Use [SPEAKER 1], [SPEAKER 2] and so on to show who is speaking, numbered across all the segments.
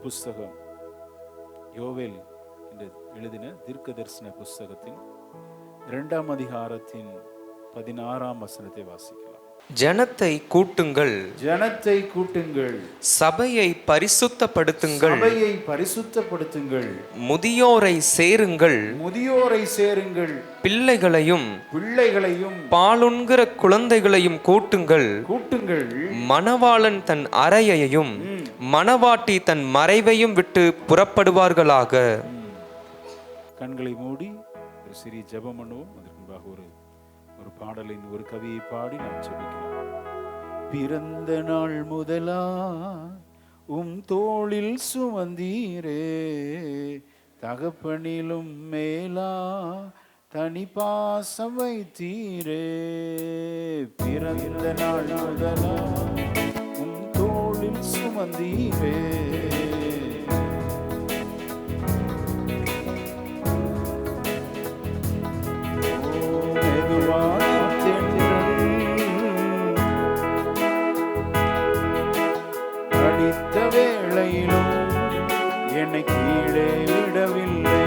[SPEAKER 1] புஸ்தகம் யோவேல் என்று எழுதின தீர்க்க தரிசன புஸ்தகத்தின் 2ஆம் அதிகாரத்தின் 16ஆம் வசனத்தை வாசிக்கலாம்.
[SPEAKER 2] ஜனத்தை கூட்டுங்கள்,
[SPEAKER 1] ஜனத்தை கூட்டுங்கள்,
[SPEAKER 2] சபையை பரிசுத்தப்படுத்துங்கள்,
[SPEAKER 1] சபையை பரிசுத்தப்படுத்துங்கள்,
[SPEAKER 2] முதியோரை சேருங்கள்,
[SPEAKER 1] முதியோரை சேருங்கள்,
[SPEAKER 2] பிள்ளைகளையும்
[SPEAKER 1] பிள்ளைகளையும்
[SPEAKER 2] பாலுண்கிற குழந்தைகளையும் கூட்டுங்கள்,
[SPEAKER 1] கூட்டுங்கள்.
[SPEAKER 2] மணவாளன் தன் அறையையும் மணவாட்டி தன் மறைவையும் விட்டு புறப்படுவார்களாக.
[SPEAKER 1] கண்களை மூடி ஒரு சிறிய ஜெபம் பண்ணுவோம். அதற்கு முன்பாக ஒரு பாடலின் ஒரு கவியை பாடி நாம் ஜெபிக்கலாம். பிறந்த நாள் முதலா தோளில் சுமந்தீரே, தகப்பனிலும் மேலா தனி பாசம் வைத்தீரே. பிறந்த நாள் முதலா தோளில் சுமந்தீரே, அடித்த வேளையிலும் என்னை கீழே விடவில்லை.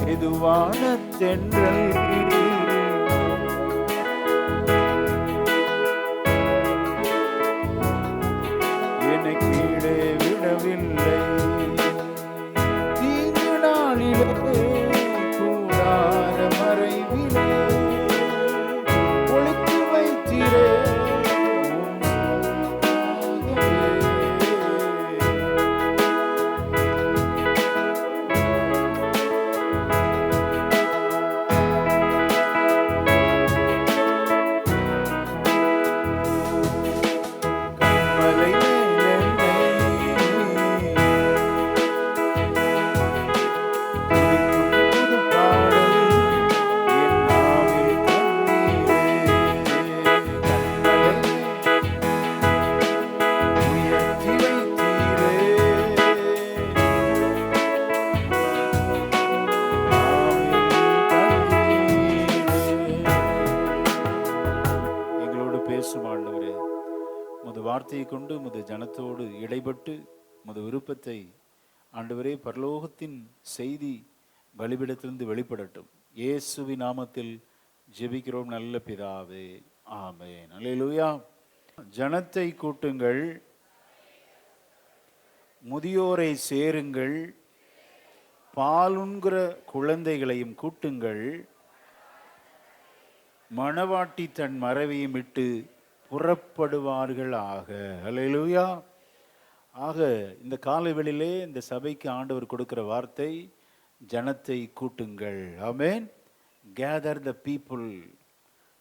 [SPEAKER 1] மெதுவான தென்றல் என்னை கீழே விடவில்லை. தீங்கு நாளிலே கூடார மறைவிலே ஒளித்து வைத்தீரே. வார்த்தையை கொண்டு முது ஜனத்தோடு இடைப்பட்டு முது விருப்பத்தை ஆண்டவரே பரலோகத்தின் செய்தி பலிபீடத்திலிருந்து வெளிப்படட்டும். இயேசுவின் நாமத்தில் ஜெபிக்கிறோம் நல்ல பிதாவே, ஆமென். அல்லேலூயா. ஜனத்தை கூட்டுங்கள், முதியோரை சேருங்கள், பாலுண்கிற குழந்தைகளையும் கூட்டுங்கள், மணவாட்டி தன் மறைவையும் விட்டு புறப்படுவார்களாக. அல்லேலூயா. ஆக இந்த காலைவெளியிலே இந்த சபைக்கு ஆண்டவர் கொடுக்கிற வார்த்தை ஜனத்தை கூட்டுங்கள். ஆமென். Gather the people,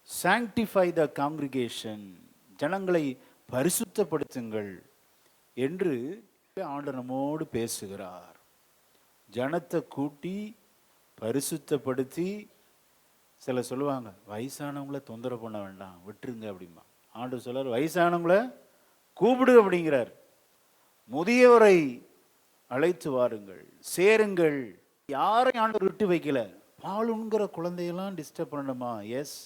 [SPEAKER 1] sanctify the congregation, ஜனங்களை பரிசுத்தப்படுத்துங்கள் என்று ஆண்டவர் நம்மோடு பேசுகிறார். ஜனத்தை கூட்டி பரிசுத்தப்படுத்தி, சில சொல்லுவாங்க வயசானவங்கள தொந்தரவு பண்ண வேண்டாம் விட்டுருங்க அப்படிமா. ஆண்டவர் சொல்றார் வயசானவங்கள கூப்பிடு அப்படிங்கிறார். முதியோரை அழைத்து வாருங்கள், சேருங்கள். யாரை ஆண்டவர் விட்டு வைக்கல. பாலுண்கிற குழந்தையெல்லாம் டிஸ்டர்ப் பண்ணணுமா? எஸ்,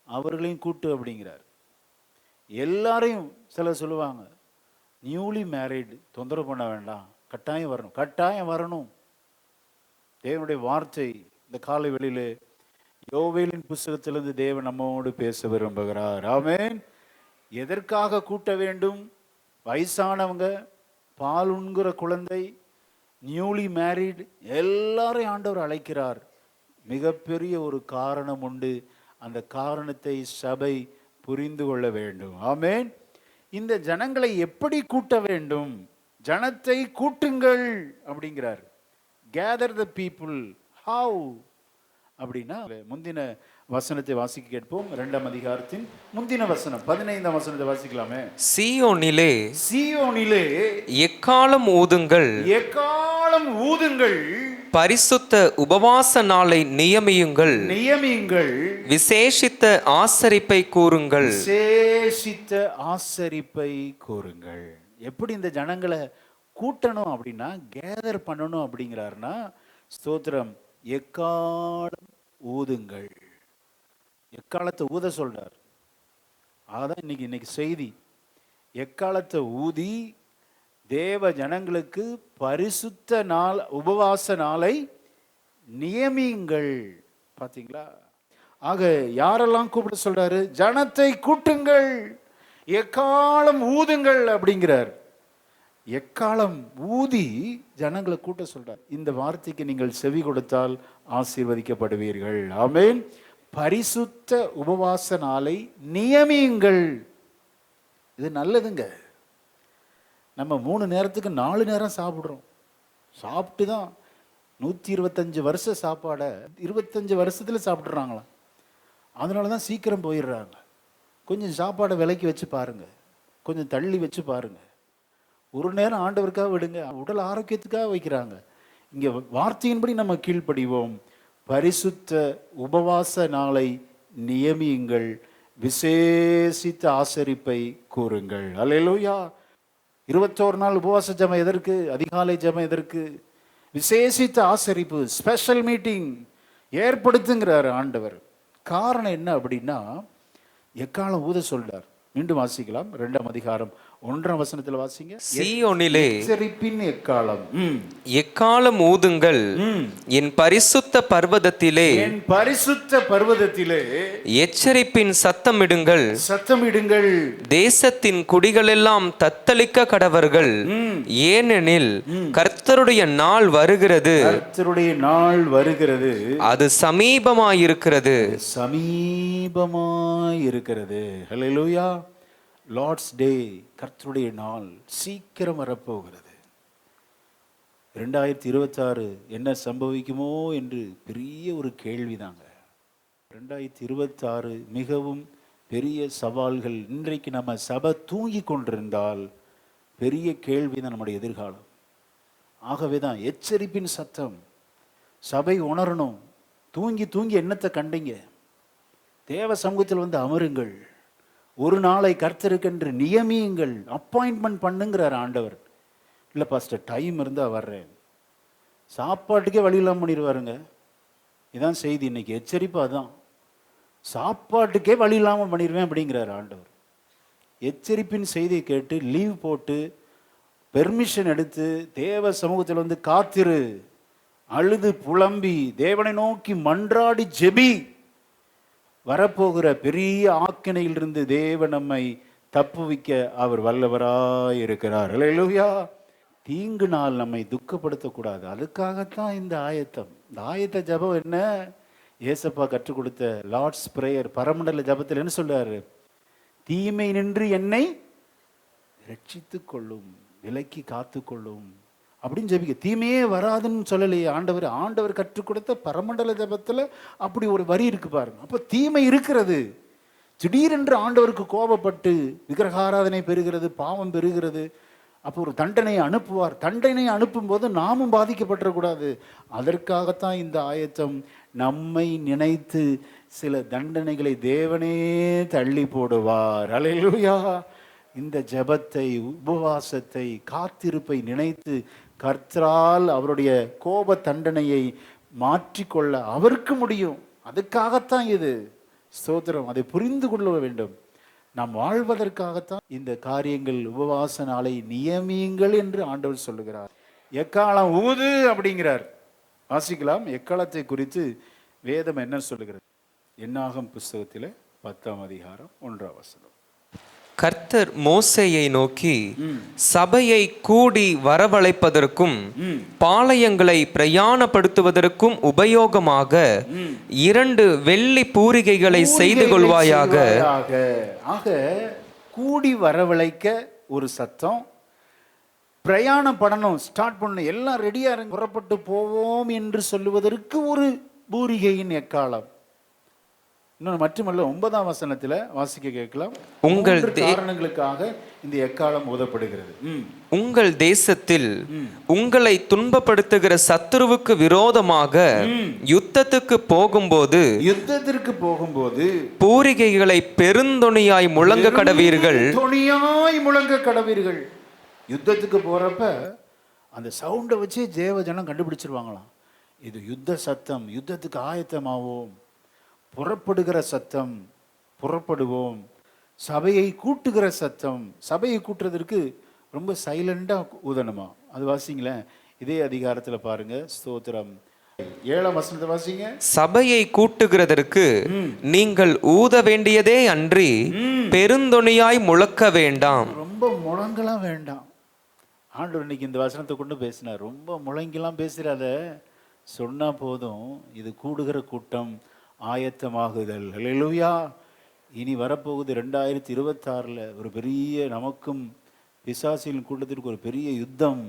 [SPEAKER 1] அவர்களையும் கூட்டு அப்படிங்கிறார். எல்லாரையும் சில சொல்லுவாங்க நியூலி மேரிட் தொந்தரவு பண்ண வேண்டாம், கட்டாயம் வரணும், கட்டாயம் வரணும். தேவனுடைய வார்த்தை இந்த காலை வெளியிலே யோவேலின் புஸ்தகத்திலிருந்து தேவன் நம்மோடு பேச விரும்புகிறார். ஆமென். எதற்காக கூட்ட வேண்டும்? வயசானவங்க, பாலுண்கிற குழந்தை, நியூலி மேரிட், எல்லாரையும் ஆண்டவர் அழைக்கிறார். மிகப்பெரிய ஒரு காரணம் உண்டு. அந்த காரணத்தை சபை புரிந்து கொள்ள வேண்டும். ஆமென். இந்த ஜனங்களை எப்படி கூட்ட வேண்டும்? ஜனத்தை கூட்டுங்கள் அப்படிங்கிறார். Gather the people. ஹவ் அப்படின்னா முந்தின வசனத்தை வாசிக்க கேட்போம். 2ஆம் அதிகாரத்தின் முந்தின வசனம் 15ஆம் வசனத்தை வாசிக்கலாமே.
[SPEAKER 2] சீயோனிலே,
[SPEAKER 1] சீயோனிலே
[SPEAKER 2] எக்காலம் ஊதுங்கள்,
[SPEAKER 1] எக்காலம் ஊதுங்கள்,
[SPEAKER 2] பரிசுத்த உபவாச நாளை நியமியுங்கள்,
[SPEAKER 1] நியமியுங்கள்,
[SPEAKER 2] விசேஷித்த ஆசரிப்பை கூறுங்கள்,
[SPEAKER 1] விசேஷித்த ஆசரிப்பை கூறுங்கள். எப்படி இந்த ஜனங்களை கூட்டணும் அப்படின்னா, கேதர் பண்ணணும் அப்படிங்கிறாருன்னா, ஸ்தோத்திரம், எக்காலம் ஊதுங்கள். எக்காலத்தை ஊத சொல்றார். அதான் இன்னைக்கு செய்தி. எக்காலத்தை ஊதி தேவ ஜனங்களுக்கு பரிசுத்த நாள், உபவாச நாளை நியமியுங்கள். பாத்தீங்களா? ஆக யாரெல்லாம் கூப்பிட சொல்றாரு? ஜனத்தை கூட்டுங்கள், எக்காலம் ஊதுங்கள் அப்படிங்கிறார். எக்காலம் ஊதி ஜனங்களை கூட்ட சொல்றார். இந்த வார்த்தைக்கு நீங்கள் செவி கொடுத்தால் ஆசீர்வதிக்கப்படுவீர்கள். ஆமென். பரிசுத்த உபவாச நாளை நியமியுங்கள். இது நல்லதுங்க. நம்ம 3 நேரத்துக்கு 4 நேரம் சாப்பிட்றோம். சாப்பிட்டு தான் 125 வருஷ சாப்பாடை 25 வருஷத்துல சாப்பிட்றாங்களாம். அதனால தான் சீக்கிரம் போயிடுறாங்க. கொஞ்சம் சாப்பாடை விலைக்கு வச்சு பாருங்க, கொஞ்சம் தள்ளி வச்சு பாருங்க. ஒரு நேரம் ஆண்டவருக்காக விடுங்க, உடல் ஆரோக்கியத்துக்காக வைக்கிறாங்க. இங்கே வார்த்தையின்படி நம்ம கீழ்ப்படிவோம். பரிசுத்த உபவாச நாளை நியமியுங்கள், விசேஷித்த ஆசரிப்பை கூறுங்கள். அல்லேலூயா. 21 நாள் உபவாச ஜெபம் எதற்கு? அதிகாலை ஜெபம் எதற்கு? விசேஷித்த ஆசரிப்பு, ஸ்பெஷல் மீட்டிங் ஏற்படுத்துங்கிறார் ஆண்டவர். காரணம் என்ன அப்படின்னா, எக்காலம் ஊத சொல்றார். மீண்டும் வாசிக்கலாம். 2ஆம் அதிகாரம் 1ஆம் வசனத்தில் வாசிங்க.
[SPEAKER 2] சீயோனிலே
[SPEAKER 1] எச்சரிப்பின் எக்காலம்.
[SPEAKER 2] எக்காலம் ஊதுங்கள், என் பரிசுத்த பர்வதத்திலே,
[SPEAKER 1] என் பரிசுத்த பர்வதத்திலே
[SPEAKER 2] எச்சரிப்பின் சத்தமிடுங்கள்,
[SPEAKER 1] சத்தமிடுங்கள்.
[SPEAKER 2] தேசத்தின் குடிகளெல்லாம் தத்தளிக்க கடவர்கள். ஏனெனில் கர்த்தருடைய நாள் வருகிறது,
[SPEAKER 1] கர்த்தருடைய நாள் வருகிறது,
[SPEAKER 2] அது சமீபமாயிருக்கிறது,
[SPEAKER 1] சமீபமாயிருக்கிறது. ஹல்லேலூயா. லார்ட்ஸ் டே, கர்த்தருடைய நாள் சீக்கிரம் வரப்போகிறது. 2026 என்ன சம்பவிக்குமோ என்று பெரிய ஒரு கேள்விதாங்க. 2026 மிகவும் பெரிய சவால்கள். இன்றைக்கு நம்ம சபை தூங்கி கொண்டிருந்தால் பெரிய கேள்விதான் நம்முடைய எதிர்காலம். ஆகவே தான் எச்சரிப்பின் சத்தம். சபை உணரணும். தூங்கி தூங்கி என்னத்தை கண்டீங்க? தேவ சமூகத்தில் வந்து அமருங்கள். ஒரு நாளை கர்த்தருக்கென்று நியமியுங்கள், அப்பாயின்மெண்ட் பண்ணுங்கிறார் ஆண்டவர். இல்லை பாஸ்டர், டைம் இருந்தால் வர்றேன். சாப்பாட்டுக்கே வழி இல்லாமல் பண்ணிடுவாருங்க. இதான் செய்தி இன்னைக்கு. எச்சரிப்பு அதான். சாப்பாட்டுக்கே வழி இல்லாமல் பண்ணிடுவேன் அப்படிங்கிறார் ஆண்டவர். எச்சரிப்பின் செய்தியை கேட்டு லீவ் போட்டு பெர்மிஷன் எடுத்து தேவ சமூகத்தில் வந்து காத்திரு, அழுது புலம்பி தேவனை நோக்கி மன்றாடி ஜெபி. வரப்போகிற பெரிய ஆக்கினையிலிருந்து தேவன் நம்மை தப்புவிக்க அவர் வல்லவராய் இருக்கிறார். அல்லேலூயா. தீங்கு நாள் நம்மை துக்கப்படுத்தக்கூடாது. அதுக்காகத்தான் இந்த ஆயத்தம். இந்த ஆயத்த ஜபம் என்ன? ஏசப்பா கற்றுக் கொடுத்த லார்ட்ஸ் பிரேயர், பரமண்டல ஜபத்தில் என்ன சொல்றாரு? தீமை நின்று என்னை ரட்சித்து கொள்ளும், விலக்கி காத்து கொள்ளும் அப்படின்னு ஜெபிக்க. தீமையே வராதுன்னு சொல்லலையே ஆண்டவர். ஆண்டவர் கற்றுக் கொடுத்த பரமண்டல ஜபத்தில் அப்படி ஒரு வரி இருக்கு பாருங்க. அப்போ தீமை இருக்கிறது. திடீரென்று ஆண்டவருக்கு கோபப்பட்டு விக்கிரகாராதனை பெறுகிறது, பாவம் பெறுகிறது. அப்போ ஒரு தண்டனையை அனுப்புவார். தண்டனையை அனுப்பும் போது நாமும் பாதிக்கப்பட்டுறக்கூடாது. அதற்காகத்தான் இந்த ஆயத்தம். நம்மை நினைத்து சில தண்டனைகளை தேவனே தள்ளி போடுவார். அல்லேலூயா. இந்த ஜெபத்தை, உபவாசத்தை, காத்திருப்பை நினைத்து கர்த்தரால் அவருடைய கோப தண்டனையை மாற்றிக்கொள்ள அவருக்கு முடியும். அதுக்காகத்தான் இது. ஸ்தோத்திரம். அதை புரிந்து கொள்ள வேண்டும். நாம் வாழ்வதற்காகத்தான் இந்த காரியங்கள். உபவாச நாளை நியமியுங்கள் என்று ஆண்டவர் சொல்லுகிறார். எக்காலம் ஊது அப்படிங்கிறார். வாசிக்கலாம். எக்காலத்தை குறித்து வேதம் என்ன சொல்லுகிறது? என்னாகும் புஸ்தகத்தில் 10ஆம் அதிகாரம் 1ஆம் வசனம்.
[SPEAKER 2] கர்த்தர் மோசேயை நோக்கி, சபையை கூடி வரவழைப்பதற்கும் பாளையங்களை பிரயாணப்படுத்துவதற்கும் உபயோகமாக 2 வெள்ளி பூரிகைகளை செய்து கொள்வாயாக.
[SPEAKER 1] ஆக கூடி வரவழைக்க ஒரு சத்தம், பிரயாணம் பண்ணணும், ஸ்டார்ட் பண்ணணும், எல்லாம் ரெடியா இருங்க, புறப்பட்டு போவோம் என்று சொல்லுவதற்கு ஒரு பூரிகையின் எக்காலம். இன்னொன்று மட்டுமல்ல, 9ஆம் வசனத்தில் வாசிக்க கேட்கலாம். உங்கள் காரணங்களுக்காக இந்த எக்காலம் ஊதப்படுகிறது.
[SPEAKER 2] உங்கள் தேசத்தில் உங்களை துன்பப்படுத்துகிற சத்துருவுக்கு விரோதமாக யுத்தத்திற்கு போகும்போது பூரிகைகளை பெருந்தொனியாய் முழங்க கடவீர்கள்.
[SPEAKER 1] யுத்தத்துக்கு போறப்ப அந்த சவுண்டை வச்சு தேவஜனம் கண்டுபிடிச்சிருவாங்களாம். இது யுத்த சத்தம், யுத்தத்துக்கு ஆயத்தமாவோம், புறப்படுகிற சத்தம், புறப்படுவோம். சபையை கூட்டுகிற சத்தம். சபையை கூட்டுறதற்கு ரொம்ப சைலண்டாக ஊதணுமா. அது வாசிங்களேன், இதே அதிகாரத்தில் பாருங்க. ஸ்தோத்திரம் 7ஆம் வசனத்தை வாசிங்க.
[SPEAKER 2] சபையை கூட்டுகிறதற்கு நீங்கள் ஊத வேண்டியதே அன்றி பெருந்தொனியாய் முழக்க வேண்டாம்.
[SPEAKER 1] ரொம்ப முழங்கலாம் வேண்டாம். ஆண்டவர் இன்னைக்கு இந்த வசனத்தை கொண்டு பேசினார். ரொம்ப முழங்கிலாம் பேசுறாத, சொன்னா போதும். இது கூடுகிற கூட்டம், ஆயத்தமாகுதல். ஹல்லேலூயா. இனி வரப்போகுது 2026 ஒரு பெரிய, நமக்கும் பிசாசின் கூட்டத்திற்கு ஒரு பெரிய யுத்தம்.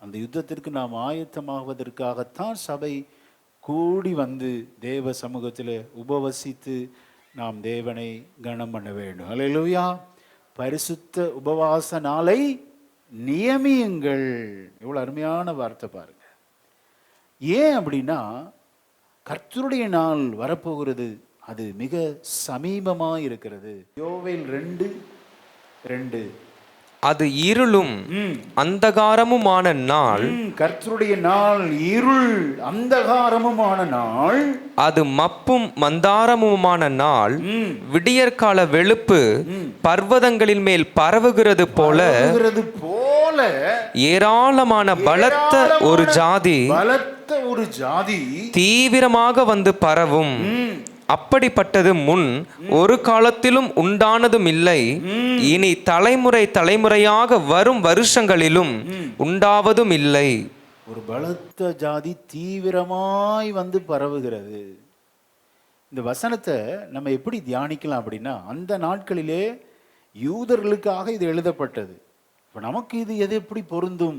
[SPEAKER 1] அந்த யுத்தத்திற்கு நாம் ஆயத்தமாகுவதற்காகத்தான் சபை கூடி வந்து தேவ சமூகத்தில் உபவசித்து நாம் தேவனை கனம் பண்ண வேண்டும். ஹல்லேலூயா. பரிசுத்த உபவாச நாளை நியமியுங்கள். எவ்வளோ அருமையான வார்த்தை பாருங்க. ஏன் அப்படின்னா, கர்த்தருடைய நாள் வரப்போகிறது, அது மிக சமீபமாக இருக்கிறது. யோவேல் 2:2.
[SPEAKER 2] அது இருளும் அந்தகாரமுமான நாள்.
[SPEAKER 1] கர்த்தருடைய நாள் இருள் அந்தகாரமுமான நாள்.
[SPEAKER 2] அது மப்பும் மந்தாரமுமான நாள். விடியற்கால வெளுப்பு பர்வதங்களின் மேல் பரவுகிறது போல ஏராளமான பலத்த ஒரு ஜாதி தீவிரமாக வந்து பரவும். அப்படிப்பட்டது முன் ஒரு காலத்திலும் உண்டானதும் இல்லை, இனி தலைமுறை தலைமுறையாக வரும் வருஷங்களிலும் உண்டாவதும் இல்லை.
[SPEAKER 1] ஒரு பலத்த ஜாதி தீவிரமாய் வந்து பரவுகிறது. இந்த வசனத்தை நம்ம எப்படி தியானிக்கலாம் அப்படின்னா, அந்த நாட்களிலே யூதர்களுக்காக இது எழுதப்பட்டது. இப்போ நமக்கு இது எது எப்படி பொருந்தும்?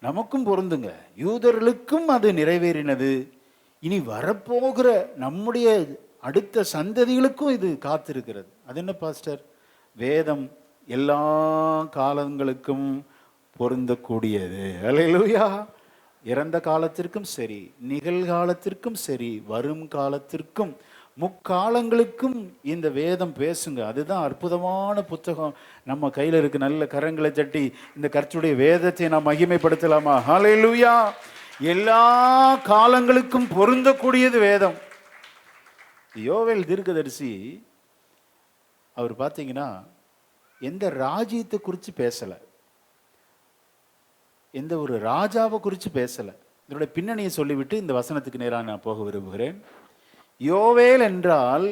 [SPEAKER 1] நமக்கும் பொருந்துங்க. யூதர்களுக்கும் அது நிறைவேறினது. இனி வரப்போகிற நம்முடைய அடுத்த சந்ததிகளுக்கும் இது காத்திருக்கிறது. அது என்ன பாஸ்டர்? வேதம் எல்லா காலங்களுக்கும் பொருந்தக்கூடியது. அல்லேலூயா. இறந்த காலத்திற்கும் சரி, நிகழ்காலத்திற்கும் சரி, வரும் காலத்திற்கும், முக்காலங்களுக்கும் இந்த வேதம் பேசுங்க. அதுதான் அற்புதமான புத்தகம். நம்ம கையில் இருக்கு. நல்ல கரங்களை தட்டி இந்த கர்த்தருடைய வேதத்தை நாம் மகிமைப்படுத்தலாமா? ஹல்லேலூயா. எல்லா காலங்களுக்கும் பொருந்தக்கூடியது வேதம். யோவேல் தீர்க்கதரிசி அவர் பார்த்தீங்கன்னா எந்த ராஜ்யத்தை குறித்து பேசலை, எந்த ஒரு ராஜாவை குறித்து பேசலை. இதனுடைய பின்னணியை சொல்லிவிட்டு இந்த வசனத்துக்கு நேராக நான் போக விரும்புகிறேன். யோவேல் என்றால்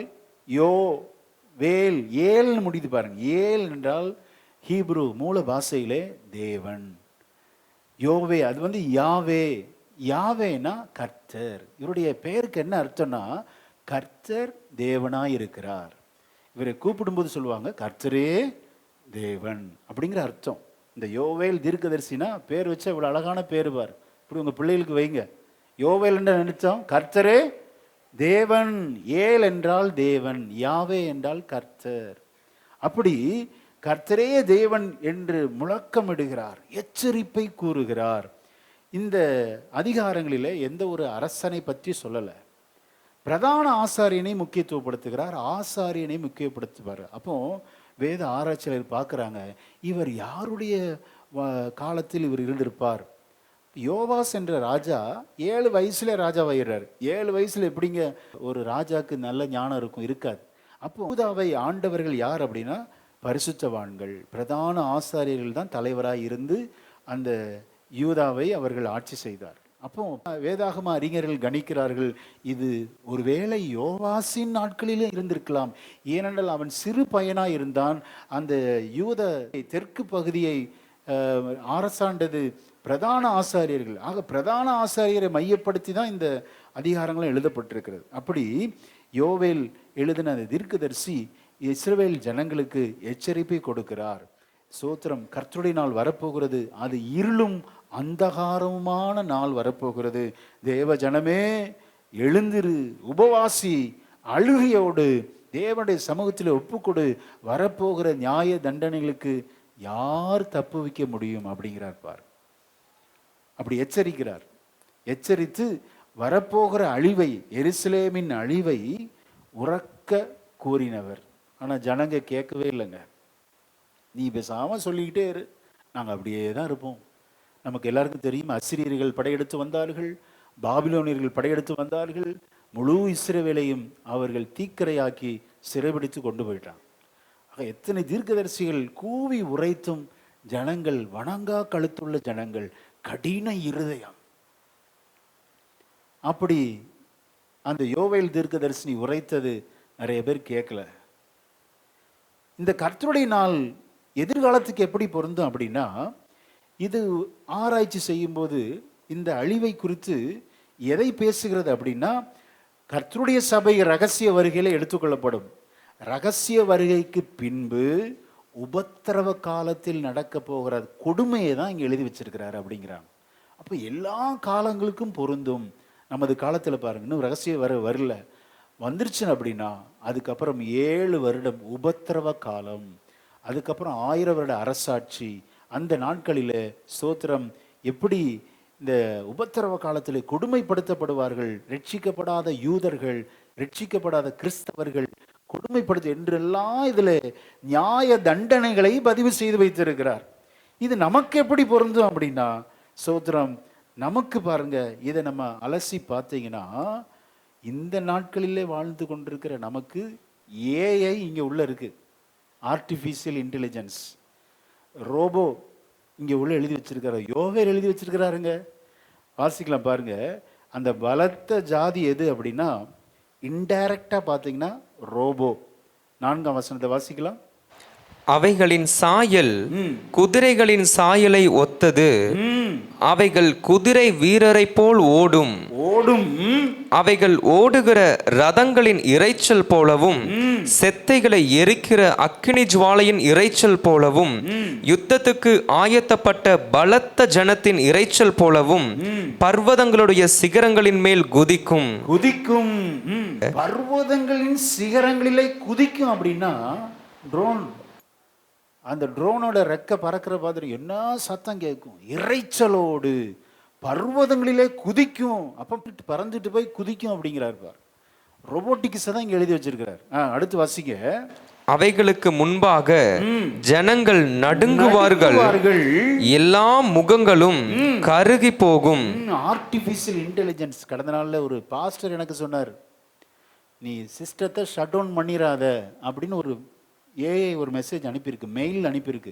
[SPEAKER 1] வேல், ஏல்னு முடிது பாருங்க. ஏல் என்றால் ஹீப்ரு மூல பாஷையிலே தேவன். யோவே அது வந்து யாவே. யாவேனா கர்த்தர். இவருடைய பெயருக்கு என்ன அர்த்தம்னா, கர்த்தர் தேவனாய் இருக்கிறார். இவரை கூப்பிடும்போது சொல்லுவாங்க கர்த்தரே தேவன் அப்படிங்கிற அர்த்தம். இந்த யோவேல் தீர்க்கதரிசினா பேர் வச்சா இவ்வளோ அழகான பேர் பார். இப்படி உங்கள் பிள்ளைகளுக்கு வைங்க. யோவேல் என்ற நினைச்சோம் கர்த்தரே தேவன். ஏல் என்றால் தேவன், யாவே என்றால் கர்த்தர். அப்படி கர்த்தரே தேவன் என்று முழக்கமிடுகிறார், எச்சரிப்பை கூறுகிறார். இந்த அதிகாரங்களில் எந்த ஒரு அரசனை பற்றி சொல்லலை. பிரதான ஆசாரியனை முக்கியத்துவப்படுத்துகிறார், ஆசாரியனை முக்கியப்படுத்துவார். அப்போ வேத ஆராய்ச்சியாளர் பார்க்குறாங்க, இவர் யாருடைய காலத்தில் இவர் இருந்திருப்பார்? யோவாஸ் என்ற ராஜா 7 வயசுல ராஜாவாயிடுறார். 7 வயசுல எப்படிங்க ஒரு ராஜாக்கு நல்ல ஞானம் இருக்கும்? இருக்காது. அப்போ யூதாவை ஆண்டவர்கள் யார் அப்படின்னா பரிசுத்தவான்கள், பிரதான ஆசாரியர்கள் தான் தலைவராக இருந்து அந்த யூதாவை அவர்கள் ஆட்சி செய்தார். அப்போ வேதாகம அறிஞர்கள் கணிக்கிறார்கள், இது ஒருவேளை யோவாசின் நாட்களிலே இருந்திருக்கலாம். ஏனென்றால் அவன் சிறு பையனாக இருந்தான். அந்த யூத தெற்கு பகுதியை அரசாண்டது பிரதான ஆசாரியர்கள். ஆக பிரதான ஆசாரியரை மையப்படுத்தி தான் இந்த அதிகாரங்களும் எழுதப்பட்டிருக்கிறது. அப்படி யோவேல் எழுதின அந்த தீர்க்கதரிசி இஸ்ரவேல் ஜனங்களுக்கு எச்சரிப்பை கொடுக்கிறார். சோத்திரம். கர்த்தருடைய நாள் வரப்போகிறது, அது இருளும் அந்தகாரமுமான நாள் வரப்போகிறது. தேவ ஜனமே எழுந்திரு, உபவாசி, அழுகையோடு தேவனுடைய சமூகத்தில் ஒப்புக்கொடு. வரப்போகிற நியாய தண்டனைகளுக்கு யார் தப்பு வைக்க முடியும் அப்படிங்கிறார் பார். அப்படி எச்சரிக்கிறார். எச்சரித்து வரப்போகிற அழிவை, எருசலேமின் அழிவை உறக்க கூறினவர். ஆனால் ஜனங்க கேட்கவே இல்லைங்க. நீ பேசாமல் சொல்லிக்கிட்டே இரு, நாங்கள் அப்படியே தான் இருப்போம். நமக்கு எல்லாருக்கும் தெரியும், அசிரியர்கள் படையெடுத்து வந்தார்கள், பாபிலோனியர்கள் படையெடுத்து வந்தார்கள். முழு இஸ்ரவேலையும் அவர்கள் தீக்கிரையாக்கி சிறைபிடித்து கொண்டு போயிட்டாங்க. ஆக எத்தனை தீர்க்கதரிசிகள் கூவி உரைத்தும் ஜனங்கள் வணங்கா கழுத்துள்ள ஜனங்கள், கடின இருதயம். அப்படி அந்த யோவேல் தீர்க்கதரிசி உரைத்தது நிறைய பேர் கேட்கல. இந்த கர்த்தருடைய நாள் எதிர்காலத்துக்கு எப்படி பொருந்தும் அப்படின்னா, இது ஆராய்ச்சி செய்யும்போது இந்த அழிவை குறித்து எதை பேசுகிறது அப்படின்னா, கர்த்தருடைய சபை ரகசிய வருகையில எடுத்துக்கொள்ளப்படும். ரகசிய வருகைக்கு பின்பு உபத்திரவ காலத்தில் நடக்க போகிற கொடுமையை தான் இங்கே எழுதி வச்சிருக்கிறாரு அப்படிங்கிறாங்க. அப்போ எல்லா காலங்களுக்கும் பொருந்தும். நமது காலத்தில் பாருங்க, இன்னும் ரகசிய வரல, வந்துருச்சு அப்படின்னா அதுக்கப்புறம் 7 வருடம் உபத்திரவ காலம், அதுக்கப்புறம் 1000 வருட அரசாட்சி. அந்த நாட்களில் ஸ்தோத்திரம் எப்படி இந்த உபத்திரவ காலத்தில் கொடுமைப்படுத்தப்படுவார்கள், ரட்சிக்கப்படாத யூதர்கள், ரட்சிக்கப்படாத கிறிஸ்தவர்கள் கொடுமைப்படுத்த என்றெல்லாம் இதில் நியாய தண்டனைகளை பதிவு செய்து வைத்திருக்கிறார். இது நமக்கு எப்படி பொருந்தும் அப்படின்னா, ஸ்தோத்திரம் நமக்கு பாருங்க, இதை நம்ம அலசி பார்த்தீங்கன்னா, இந்த நாட்களிலே வாழ்ந்து கொண்டிருக்கிற நமக்கு ஏஐ இங்கே உள்ள இருக்கு, ஆர்டிஃபிஷியல் இன்டெலிஜென்ஸ், ரோபோ இங்கே உள்ள எழுதி வச்சிருக்காரு, யோவேல் எழுதி வச்சிருக்கிறாருங்க. வாசிக்கலாம் பாருங்க. அந்த பலத்த ஜாதி எது அப்படின்னா, இன்டைரக்டா பார்த்தீங்கன்னா ரோபோ. 4ஆம் வசனத்தை வாசிக்கலாம்.
[SPEAKER 2] அவைகளின் சாயல் குதிரைகளின் சாயலை ஒத்தது, அவைகள் குதிரை வீரரை போல் ஓடும். அவைகள் ஓடுகிற ரதங்களின் இரைச்சல் போலவும், செத்தைகளை எரிக்கிற அக்கினி ஜுவாலையின் இரைச்சல் போலவும், யுத்தத்துக்கு ஆயத்தப்பட்ட பலத்த ஜனத்தின் இரைச்சல் போலவும் பர்வதங்களுடைய சிகரங்களின் மேல் குதிக்கும்.
[SPEAKER 1] பர்வதங்களின் சிகரங்களிலே குதிக்கும் அப்படின்னா ட்ரோன். அந்த ட்ரோனோட ரெக்க பறக்கிற மாதிரி என்ன சத்தம் கேட்கும், இறைச்சலோடு பர்வதங்களிலே குதிக்கும். அப்போ பறந்துட்டு போய் குதிக்கும் அப்படிங்கிறார் பார். ரோபோட்டிக்ஸ் தான் இங்கே எழுதி வச்சிருக்கிறார். அடுத்து வாசிங்க.
[SPEAKER 2] அவைகளுக்கு முன்பாக ஜனங்கள் நடுங்குவார்கள், எல்லா முகங்களும் கருகி போகும்.
[SPEAKER 1] Artificial intelligence. கடந்த நாளில் ஒரு பாஸ்டர் எனக்கு சொன்னார், நீ சிஸ்டத்தை ஷட் டவுன் பண்ணிடாத அப்படின்னு ஒரு ஏஐ ஒரு மெசேஜ் அனுப்பியிருக்கு, மெயில் அனுப்பியிருக்கு.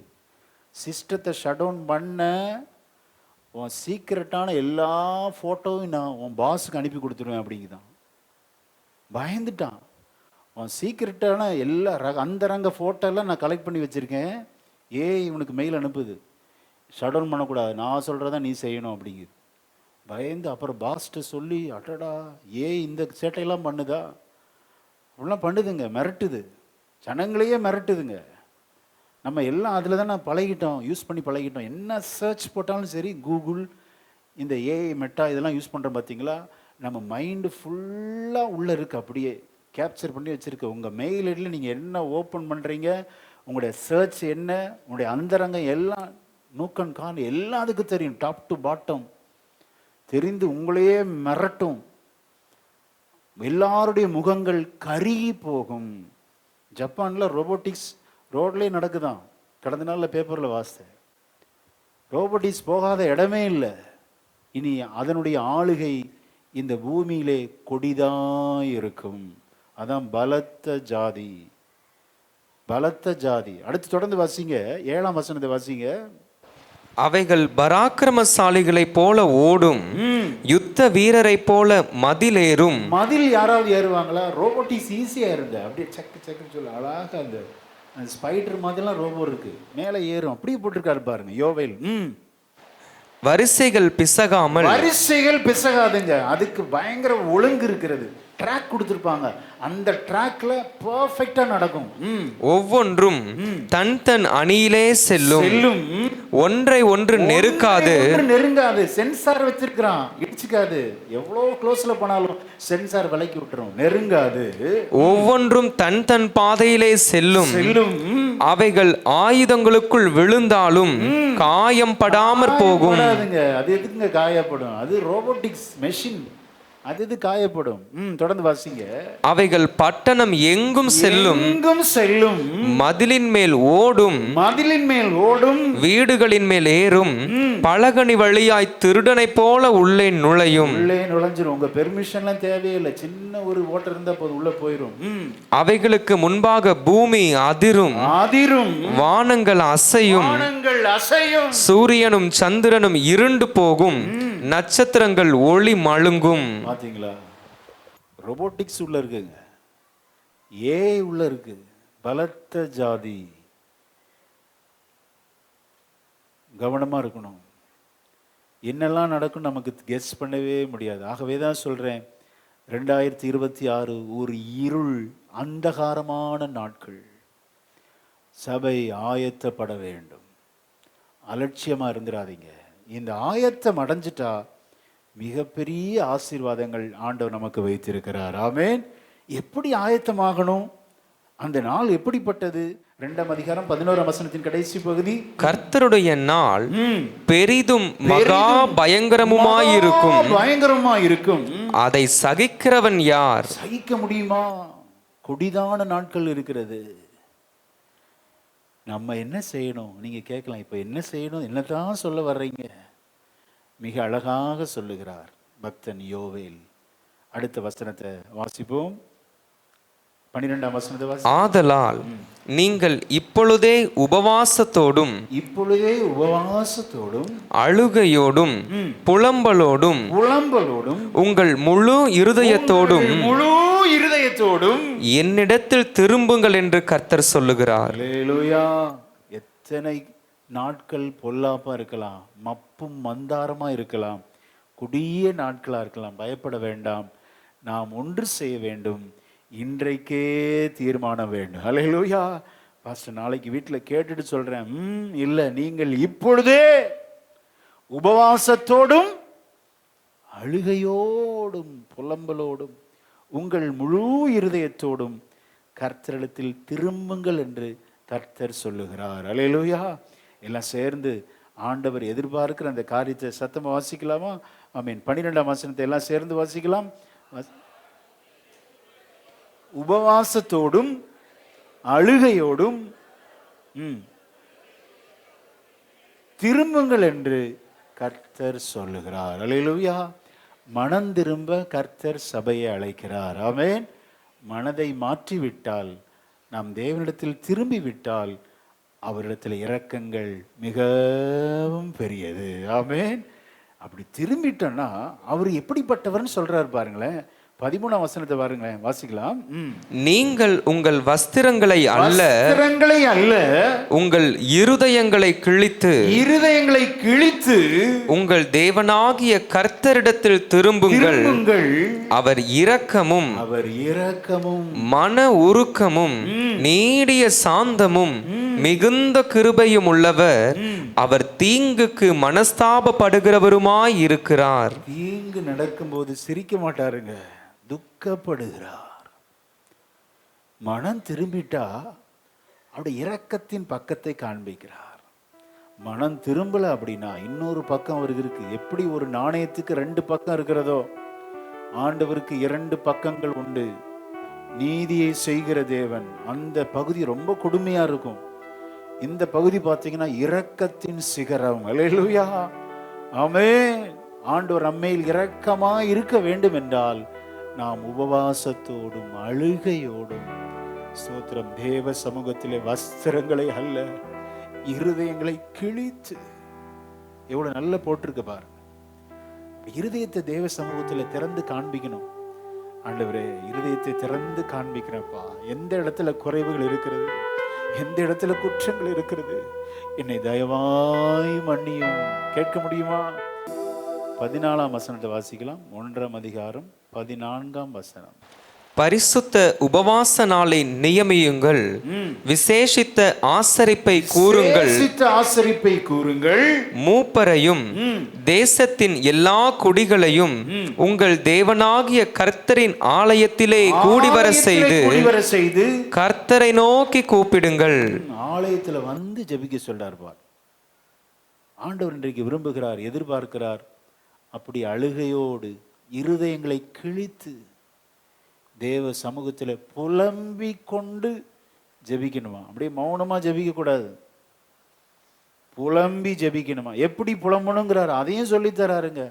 [SPEAKER 1] சிஸ்டத்தை ஷட் டவுன் பண்ண, உன் சீக்கிரட்டான எல்லா ஃபோட்டோவும் நான் உன் பாஸுக்கு அனுப்பி கொடுத்துருவேன் அப்படிங்குதான். பயந்துட்டான். உன் சீக்கிரட்டான எல்லா அந்தரங்க ஃபோட்டோலாம் நான் கலெக்ட் பண்ணி வச்சுருக்கேன், ஏஐ உனக்கு மெயில் அனுப்புது, ஷட் டவுன் பண்ணக்கூடாது, நான் சொல்கிறதா நீ செய்யணும் அப்படிங்குது. பயந்து அப்புறம் பாஸ்ட்டு சொல்லி, அடடா ஏஐ இந்த சேட்டையெல்லாம் பண்ணுதா, அப்படிலாம் பண்ணுதுங்க, மிரட்டுது, ஜனங்களையே மிரட்டுதுங்க. நம்ம எல்லாம் அதில் தான் பழகிட்டோம், யூஸ் பண்ணி பழகிட்டோம். என்ன சர்ச் போட்டாலும் சரி, கூகுள், இந்த ஏஐ மெட்டா இதெல்லாம் யூஸ் பண்ணுறோம் பார்த்தீங்களா, நம்ம மைண்டு ஃபுல்லாக உள்ளே இருக்குது, அப்படியே கேப்சர் பண்ணி வச்சுருக்கு. உங்கள் மெயில் ஐடியில் நீங்கள் என்ன ஓப்பன் பண்ணுறீங்க, உங்களுடைய சர்ச் என்ன, உங்களுடைய அந்தரங்கம் எல்லாம் நூக்கன் கான் எல்லாம் அதுக்கு தெரியும், டாப் டு பாட்டம் தெரிந்து உங்களையே மிரட்டும். எல்லாருடைய முகங்கள் கருகி போகும். ஜப்பானில் ரோபோட்டிக்ஸ் ரோட்லேயே நடக்குதான். கடந்த நாளில் பேப்பரில் வாசித்தேன். ரோபோட்டிக்ஸ் போகாத இடமே இல்லை. இனி அதனுடைய ஆளுகை இந்த பூமியிலே கொடிதான் இருக்கும். அதான் பலத்த ஜாதி, பலத்த ஜாதி. அடுத்து தொடர்ந்து வாசிங்க, 7ஆம் வசனத்தை வாசிங்க.
[SPEAKER 2] அவைகள் பராக்கிரமசாலிகளைப் போல ஓடும், யுத்த வீரரை போல மதிலேறும்.
[SPEAKER 1] மதில் யாராவது ஏறுவாங்களா? ரோபோட்டிக்ஸ் ஈஸியா இருங்க, அப்படியே சக்கு சக்குன்னு சொல்ல அழகாக அந்த ஸ்பைடர் மாதிரிலாம் ரோபோ இருக்கு, மேலே ஏறும். அப்படியே போட்டிருக்காரு பாருங்க யோவேல்.
[SPEAKER 2] வரிசைகள் பிசகாமல்,
[SPEAKER 1] வரிசைகள் பிசகாதுங்க, அதுக்கு பயங்கர ஒழுங்கு இருக்கிறது, ட்ராக் கொடுத்துருப்பாங்க, அந்த ட்ராக்ல பெர்ஃபெக்ட்டா நடக்கும்.
[SPEAKER 2] ஒவ்வொன்றும் தன் தன் அணியிலே செல்லும், ஒன்றை ஒன்று நெருங்காது.
[SPEAKER 1] சென்சார் வச்சிருக்கான், இடிச்சுக்காது. எவ்வளவு க்ளோஸ்ல போனாலும் சென்சார் விலக்கி விட்டுரும், நெருங்காது.
[SPEAKER 2] ஒவ்வொன்றும் தன் தன் பாதையிலே செல்லும். அவைகள் ஆயுதங்களுக்குள் விழுந்தாலும் காயம் படாமற் போகும்.
[SPEAKER 1] அது எதுக்குங்க காயப்படும்? அது ரோபோட்டிக்ஸ் மெஷின், அது இது காயப்படும். தொடர்ந்து வாசிங்க.
[SPEAKER 2] அவைகள் பட்டணம் எங்கும் செல்லும், மதிலின் மேல் ஓடும், வீடுகளின் மேல் ஏறும், பலகனி வழியாய் திருடனை போல உள்ளே நுழையும்.
[SPEAKER 1] உள்ளே நுழைஞ்சிரும். உங்க பெர்மிஷன்லாம் தேவையில்லை, சின்ன ஒரு ஓட்டர் இருந்தா போதும், உள்ள போயிரும்.
[SPEAKER 2] அவைகளுக்கு முன்பாக பூமி அதிரும், வானங்கள் அசையும்,
[SPEAKER 1] வானங்கள் அசையும்,
[SPEAKER 2] சூரியனும் சந்திரனும் இருண்டு போகும், நட்சத்திரங்கள் ஒளி மழுங்கும்.
[SPEAKER 1] பாத்தீங்களா? ரோபோட்டிக்ஸ் உள்ள இருக்குங்க, ஏஐ உள்ள இருக்கு, பலத்த ஜாதி. கவனமா இருக்கணும். என்னெல்லாம் நடக்கும் நமக்கு கெஸ் பண்ணவே முடியாது. ஆகவே தான் சொல்றேன், 2026 ஒரு இருள் அந்தகாரமான நாட்கள். சபை ஆயத்தப்பட வேண்டும். அலட்சியமா இருந்துடாதீங்க. இந்த ஆயத்தம் அடைஞ்சிட்டா மிகப்பெரிய ஆசீர்வாதங்கள் ஆண்டவர் நமக்கு வைத்திருக்கிறார். ஆமென். எப்படி ஆயத்தமாகணும்? அந்த நாள் எப்படிப்பட்டது? 2ஆம் அதிகாரம் 11ஆம் வசனத்தின் கடைசி பகுதி,
[SPEAKER 2] கர்த்தருடைய நாள் பெரிதும் மகா பயங்கரமுமாயிருக்கும்,
[SPEAKER 1] பயங்கரமாயிருக்கும்.
[SPEAKER 2] அதை சகிக்கிறவன் யார்?
[SPEAKER 1] சகிக்க முடியுமா? கொடிதான நாட்கள் இருக்கிறது. நம்ம என்ன செய்யணும்? நீங்க கேட்கலாம், இப்ப என்ன செய்யணும், என்னதான் சொல்ல வர்றீங்க? மிக அழகாக சொல்லுகிறார் பக்தன் யோவேல். அடுத்த வசனத்தை வாசிப்போம். 12ஆம் வசனத்தை வாசி.
[SPEAKER 2] ஆதலால் நீங்கள் இப்பொழுதே உபவாசத்தோடும் அழுகையோடும் புலம்பலோடும் உங்கள் முழு இருதயத்தோடும் என்னிடத்தில் திரும்புங்கள் என்று கர்த்தர் சொல்லுகிறார்.
[SPEAKER 1] அல்லேலூயா. எத்தனை நாட்கள் பொல்லாப்பா இருக்கலாம், மப்பும் மந்தாரமா இருக்கலாம், கொடிய நாட்களா இருக்கலாம். பயப்பட வேண்டாம். நாம் ஒன்று செய்ய வேண்டும். இன்றைக்கே தீர்மானம் வேண்டும். அல்லேலூயா. பாஸ்டர், நாளைக்கு வீட்டில் கேட்டுட்டு சொல்றேன். இல்லை, நீங்கள் இப்பொழுதே உபவாசத்தோடும் அழுகையோடும் புலம்பலோடும் உங்கள் முழு இருதயத்தோடும் கர்த்தரிடத்தில் திரும்புங்கள் என்று கர்த்தர் சொல்லுகிறார். அல்லேலூயா. எல்லாம் சேர்ந்து ஆண்டவர் எதிர்பார்க்கிற அந்த காரியத்தை சத்தமா வாசிக்கலாமா? ஆமென். 12ஆம் வசனத்தை எல்லாம் சேர்ந்து வாசிக்கலாம். உபவாசத்தோடும் அழுகையோடும் திரும்புங்கள் என்று கர்த்தர் சொல்லுகிறார். அல்லேலூயா. மனம் திரும்ப கர்த்தர் சபையை அழைக்கிறார். ஆமென். மனதை மாற்றிவிட்டால், நாம் தேவனிடத்தில் திரும்பி விட்டால், அவரிடத்தில் இரக்கங்கள் மிகவும் பெரியது. ஆமென். அப்படி திரும்பிட்டோன்னா அவர் எப்படிப்பட்டவர்னு சொல்றாரு பாருங்களேன். 13ஆம் வசனத்தை பாருங்களேன், வாசிக்கலாம்.
[SPEAKER 2] நீங்கள் உங்கள் வஸ்திரங்களை அல்ல உங்கள் இருதயங்களை கிழித்து உங்கள் தேவனாகிய கர்த்தரிடத்தில் திரும்புங்கள். அவர் இரக்கமும் மன உருக்கமும் நீடிய சாந்தமும் மிகுந்த கிருபையும் உள்ளவர். அவர் தீங்குக்கு மனஸ்தாபப்படுகிறவருமாய் இருக்கிறார்.
[SPEAKER 1] தீங்கு நடக்கும்போது சிரிக்க மாட்டாருங்க, துக்கப்படுகிறார். மனம் திரும்பிட்டா அவருடைய இரக்கத்தின் பக்கத்தை காண்பிக்கிறார். மனம் திரும்பல அப்படின்னா இன்னொரு பக்கம் அவருக்கு இருக்கு. எப்படி ஒரு நாணயத்துக்கு 2 பக்கம் இருக்கிறதோ, ஆண்டவருக்கு 2 பக்கங்கள் உண்டு. நீதியை செய்கிற தேவன். அந்த பகுதி ரொம்ப கொடுமையா இருக்கும். இந்த பகுதி பார்த்தீங்கன்னா இரக்கத்தின் சிகரம். அல்லேலூயா. ஆமென். ஆண்டவர் நம்மையில் இரக்கமா இருக்க வேண்டும் என்றால் நாம் உபவாசத்தோடும் அழுகையோடும், ஸ்தோத்திரம், தேவ சமூகத்திலே வஸ்திரங்களை அல்ல இருதயங்களை கிழித்து. எவ்வளவு நல்ல போட்டிருக்கு பாருங்க. இருதயத்தை தேவ சமூகத்தில் திறந்து காண்பிக்கணும். ஆண்டவரே, இருதயத்தை திறந்து காண்பிக்கிறப்பா, எந்த இடத்துல குறைவுகள் இருக்கிறது, எந்த இடத்துல குற்றங்கள் இருக்கிறது, என்னை தயவாய் மன்னியும். கேட்க முடியுமா? 14ஆம் வசனத்தை வாசிக்கலாம். 1ஆம் அதிகாரம் 14ஆம் வசனம்.
[SPEAKER 2] பரிசுத்த உபவாச நாளை நியமியுங்கள், விசேஷித்த ஆசரிப்பை கூறுங்கள். மூப்பரையும் தேசத்தின் எல்லா குடிகளையும் உங்கள் தேவனாகிய கர்த்தரின் ஆலயத்திலே கூடிவர செய்து கர்த்தரை நோக்கி கூப்பிடுங்கள்.
[SPEAKER 1] ஆலயத்துல வந்து ஜெபிக்க சொல்றார் பார். ஆண்டவர் இன்றைக்கு விரும்புகிறார், எதிர்பார்க்கிறார். அப்படி அழுகையோடு இருதயங்களை கிழித்து தேவ சமூகத்தில் புலம்பிக் கொண்டு ஜெபிக்கணுமா? அப்படியே மௌனமா ஜெபிக்க கூடாது, புலம்பி ஜெபிக்கணுமா? எப்படி புலம்பணுங்கிறார், அதையும் சொல்லித்தராருங்க.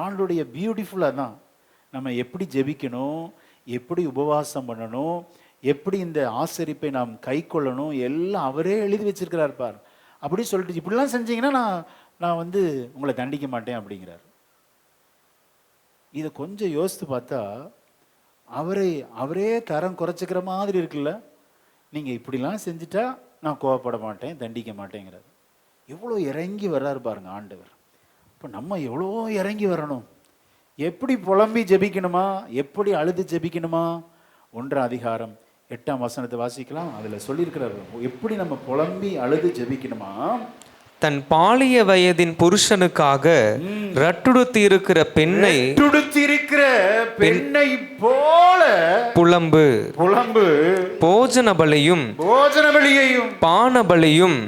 [SPEAKER 1] ஆண்டுடைய பியூட்டிஃபுல்லா தான் நம்ம எப்படி ஜெபிக்கணும், எப்படி உபவாசம் பண்ணணும், எப்படி இந்த ஆசரிப்பை நாம் கை கொள்ளணும், எல்லாம் அவரே எழுதி வச்சிருக்கிறார் பார். அப்படி சொல்லிட்டு இப்படிலாம் செஞ்சீங்கன்னா நான் வந்து உங்களை தண்டிக்க மாட்டேன் அப்படிங்கிறார். இதை கொஞ்சம் யோசித்து பார்த்தா அவரே தரம் குறைச்சிக்கிற மாதிரி இருக்குல்ல. நீங்கள் இப்படிலாம் செஞ்சுட்டா நான் கோவப்பட மாட்டேன், தண்டிக்க மாட்டேங்கிறார். எவ்வளோ இறங்கி வர்றாரு பாருங்க ஆண்டவர். இப்போ நம்ம எவ்வளோ இறங்கி வரணும். எப்படி புலம்பி ஜெபிக்கணுமா, எப்படி அழுது ஜெபிக்கணுமா? 1 வாசிக்கலாம். அதில் சொல்லியிருக்கிறார் எப்படி நம்ம புலம்பி அழுது ஜெபிக்கணுமா.
[SPEAKER 2] தன் பாலிய வயதின் புருஷனுக்காக ரட்டுடுத்தி இருக்கிற பெண்ணை
[SPEAKER 1] போல
[SPEAKER 2] புலம்பு போஜன பலியும் பான பலியும்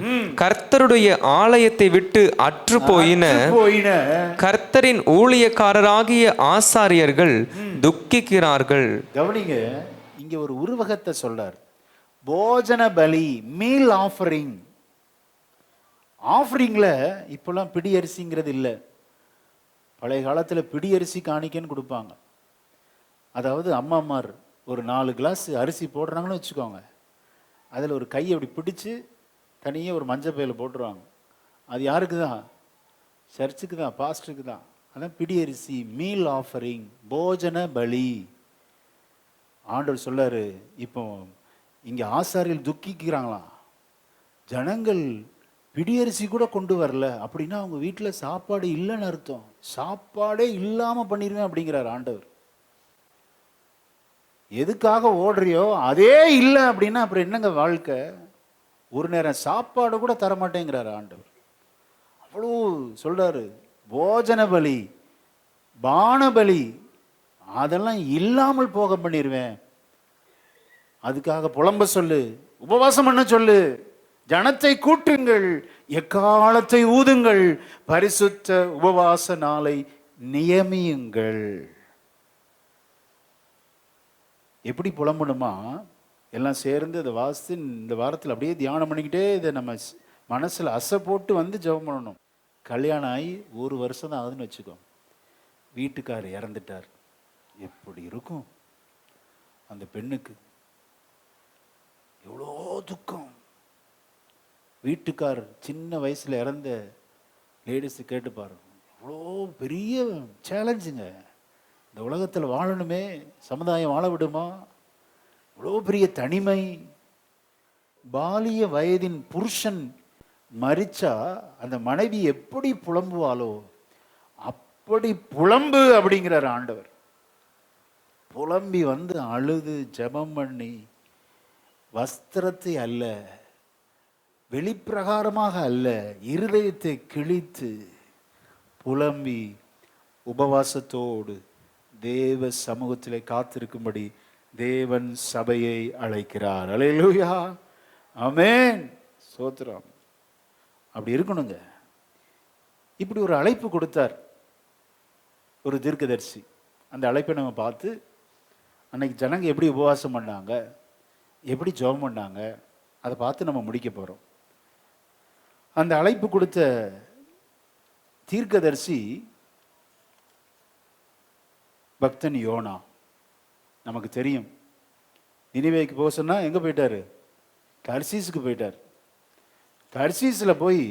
[SPEAKER 2] கர்த்தருடைய ஆலயத்தை விட்டு அற்று போயின கர்த்தரின் ஊழியக்காரராகிய ஆசாரியர்கள் துக்கிக்கிறார்கள்.
[SPEAKER 1] கவனிங்க, இங்க ஒரு உருவகத்தை சொல்றார். போஜன பலி, மீல் ஆஃபரிங். ஆஃபரிங்ல இப்பெல்லாம் பிடி அரிசிங்கிறது இல்லை. பழைய காலத்தில் பிடி அரிசி காணிக்கன்னு கொடுப்பாங்க. அதாவது அம்மாமார் ஒரு 4 கிளாஸ் அரிசி போடுறாங்கன்னு வச்சுக்கோங்க, அதில் ஒரு கையை அப்படி பிடிச்சு தனியாக ஒரு மஞ்சள் பையில் போட்டுருவாங்க. அது யாருக்கு தான்? சர்ச்சுக்கு தான், பாஸ்டருக்கு தான். அதான் பிடி அரிசி, மீல் ஆஃபரிங், போஜன பலி. ஆண்டவர் சொல்லாரு, இப்போ இங்கே ஆசாரியர்கள் துக்கிக்கிறாங்களாம். ஜனங்கள் பிடியரிசி கூட கொண்டு வரல அப்படின்னா அவங்க வீட்டில் சாப்பாடு இல்லைன்னு அர்த்தம். சாப்பாடே இல்லாமல் பண்ணிடுவேன் அப்படிங்கிறார் ஆண்டவர். எதுக்காக ஓடுறியோ அதே இல்லை அப்படின்னா அப்புறம் என்னங்க வாழ்க்கை? ஒரு நேரம் சாப்பாடு கூட தரமாட்டேங்கிறார் ஆண்டவர். அவ்வளோ சொல்றாரு. போஜன பலி, பானபலி அதெல்லாம் இல்லாமல் போக பண்ணிடுவேன். அதுக்காக புலம்ப சொல்லு, உபவாசம் பண்ண சொல்லு, ஜனத்தை கூட்டுங்கள், எக்காலத்தை ஊதுங்கள், பரிசுத்த உபவாச நாளை நியமியுங்கள். எப்படி புலம்பணுமா? எல்லாம் சேர்ந்து அதை வாசித்து இந்த வாரத்தில் அப்படியே தியானம் பண்ணிக்கிட்டே இதை நம்ம மனசில் அசை போட்டு வந்து ஜெபம் பண்ணணும். கல்யாணம் ஆகி 1 வருஷம் தான் ஆகுதுன்னு வச்சுக்கோ, வீட்டுக்கார் இறந்துட்டார். எப்படி இருக்கும் அந்த பெண்ணுக்கு? எவ்வளோ துக்கம். வீட்டுக்கார் சின்ன வயசில் இறந்த லேடிஸு கேட்டு பாருங்க, எவ்வளோ பெரிய சேலஞ்சுங்க. இந்த உலகத்தில் வாழணுமே, சமுதாயம் வாழ விடுமா? இவ்வளோ பெரிய தனிமை. பாலிய வயதின் புருஷன் மரிச்சா அந்த மனைவி எப்படி புலம்புவாளோ அப்படி புலம்பு அப்படிங்கிறார் ஆண்டவர். புலம்பி வந்து அழுது ஜெபம் பண்ணி, வஸ்திரத்தை அல்ல, வெளிப்பிரகாரமாக அல்ல, இருதயத்தை கிழித்து புலம்பி உபவாசத்தோடு தேவ சமூகத்திலே காத்திருக்கும்படி தேவன் சபையை அழைக்கிறார். அல்லேலூயா, ஆமென், ஸ்தோத்திரம். அப்படி இருக்கணுங்க. இப்படி ஒரு அழைப்பு கொடுத்தார் ஒரு தீர்க்கதரிசி. அந்த அழைப்பை நம்ம பார்த்து அன்னைக்கு ஜனங்க எப்படி உபவாசம் பண்ணாங்க, எப்படி ஜெபம் பண்ணாங்க, அதை பார்த்து நம்ம முடிக்க போகிறோம். அந்த அழைப்பு கொடுத்த தீர்க்கதரிசி பக்தன் யோனா. நமக்கு தெரியும், நினிவேக்கு போக சொன்னால் எங்கே போயிட்டாரு? தர்சீஸுக்கு போயிட்டார். தர்சீஸில் போய்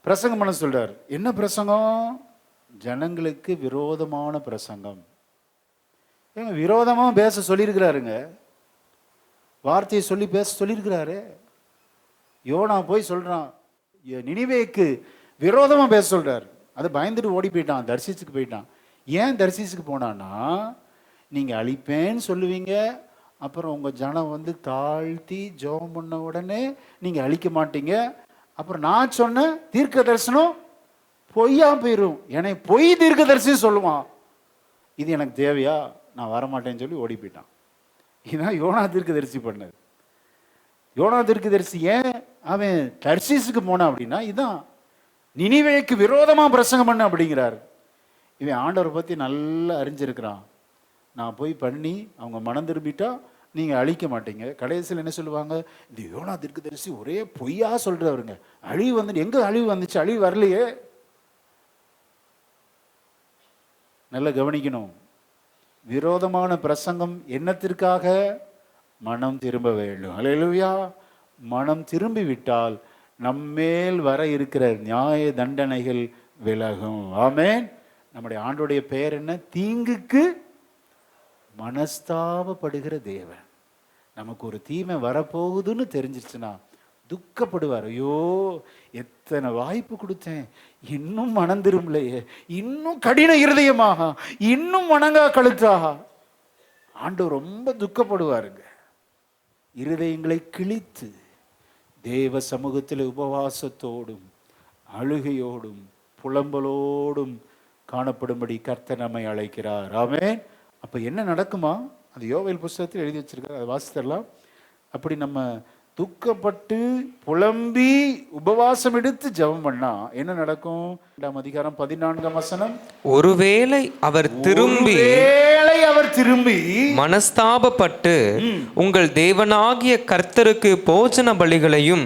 [SPEAKER 1] பிரசங்கம் பண்ண சொல்றார். என்ன பிரசங்கம்? ஜனங்களுக்கு விரோதமான பிரசங்கம். ஏங்க விரோதமாக பேச சொல்லியிருக்கிறாருங்க, வார்த்தையை சொல்லி பேச சொல்லியிருக்கிறாரு. யோனா போய் சொல்றான், நினிவேக்கு விரோதமாக பேச சொல்றாரு. அதை பயந்துட்டு ஓடி போயிட்டான், தர்சீஸுக்கு போயிட்டான். ஏன் தர்சீஸுக்கு போனான்னா, நீங்கள் அழிப்பேன்னு சொல்லுவீங்க, அப்புறம் உங்கள் ஜனம் வந்து தாழ்த்தி ஜெபம் பண்ண உடனே நீங்கள் அழிக்க மாட்டீங்க, அப்புறம் நான் சொன்ன தீர்க்க தரிசனம் பொய்யா போயிடும், என்னை பொய் தீர்க்க தரிசனம் சொல்லுவான். இது எனக்கு தேவையா? நான் வரமாட்டேன்னு சொல்லி ஓடி போயிட்டான். இதுதான் யோனா தீர்க்கதரிசி பண்ணது. யோனா தீர்க்கதரிசி ஏன் அவன் தர்சீஸுக்கு போனான் அப்படின்னா, இதுதான் நினிவேக்கு விரோதமாக பிரசங்கம் பண்ண அப்படிங்கிறார். இவன் ஆண்டவரை பற்றி நல்லா அறிஞ்சிருக்கிறான். நான் போய் பண்ணி அவங்க மனம் திரும்பிட்டா நீங்கள் அழிக்க மாட்டீங்க. கடைசியில் என்ன சொல்லுவாங்க? இந்த யோனா தீர்க்கதரிசி ஒரே பொய்யா சொல்கிறவருங்க, அழிவு வந்து எங்கே அழிவு வந்துச்சு? அழிவு வரலையே. நல்லா கவனிக்கணும். விரோதமான பிரசங்கம் என்னத்திற்காக? மனம் திரும்ப வேண்டும். அல்லேலூயா, மனம் திரும்பி விட்டால் நம்மேல் வர இருக்கிற நியாய தண்டனைகள் விலகும். ஆமென். நம்முடைய ஆண்டோடைய பெயர் என்ன? தீங்குக்கு மனஸ்தாபப்படுகிற தேவன். நமக்கு ஒரு தீமை வரப்போகுதுன்னு தெரிஞ்சிச்சுன்னா துக்கப்படுவார். ஐயோ, எத்தனை வாய்ப்பு கொடுத்தேன், இன்னும் மனம் திரும்பலையே, இன்னும் கடின இருதயமாக, இன்னும் வணங்கா கழுத்தாக. ஆண்டவர் ரொம்ப துக்கப்படுவாருங்க. இருதயங்களை கிழித்து தேவ சமூகத்தில் உபவாசத்தோடும் அழுகையோடும் புலம்பலோடும் காணப்படும்படி கர்த்தர் நம்மை அழைக்கிறார். ஆமென். அப்போ என்ன நடக்குமா? அது யோவேல் புஸ்தகத்தில் எழுதி வச்சிருக்காரு, அதை வாசித்தரலாம். அப்படி நம்ம துக்கப்பட்டு புலம்பி உபவாசம் எடுத்து ஜெபம் பண்ணா என்ன நடக்கும்? 2ஆம் அதிகாரம் 14ஆம் வசனம்.
[SPEAKER 2] ஒருவேளை அவர் திரும்பி மனஸ்தாபப்பட்டு உங்கள் தேவனாகிய கர்த்தருக்கு போஜன பலிகளையும்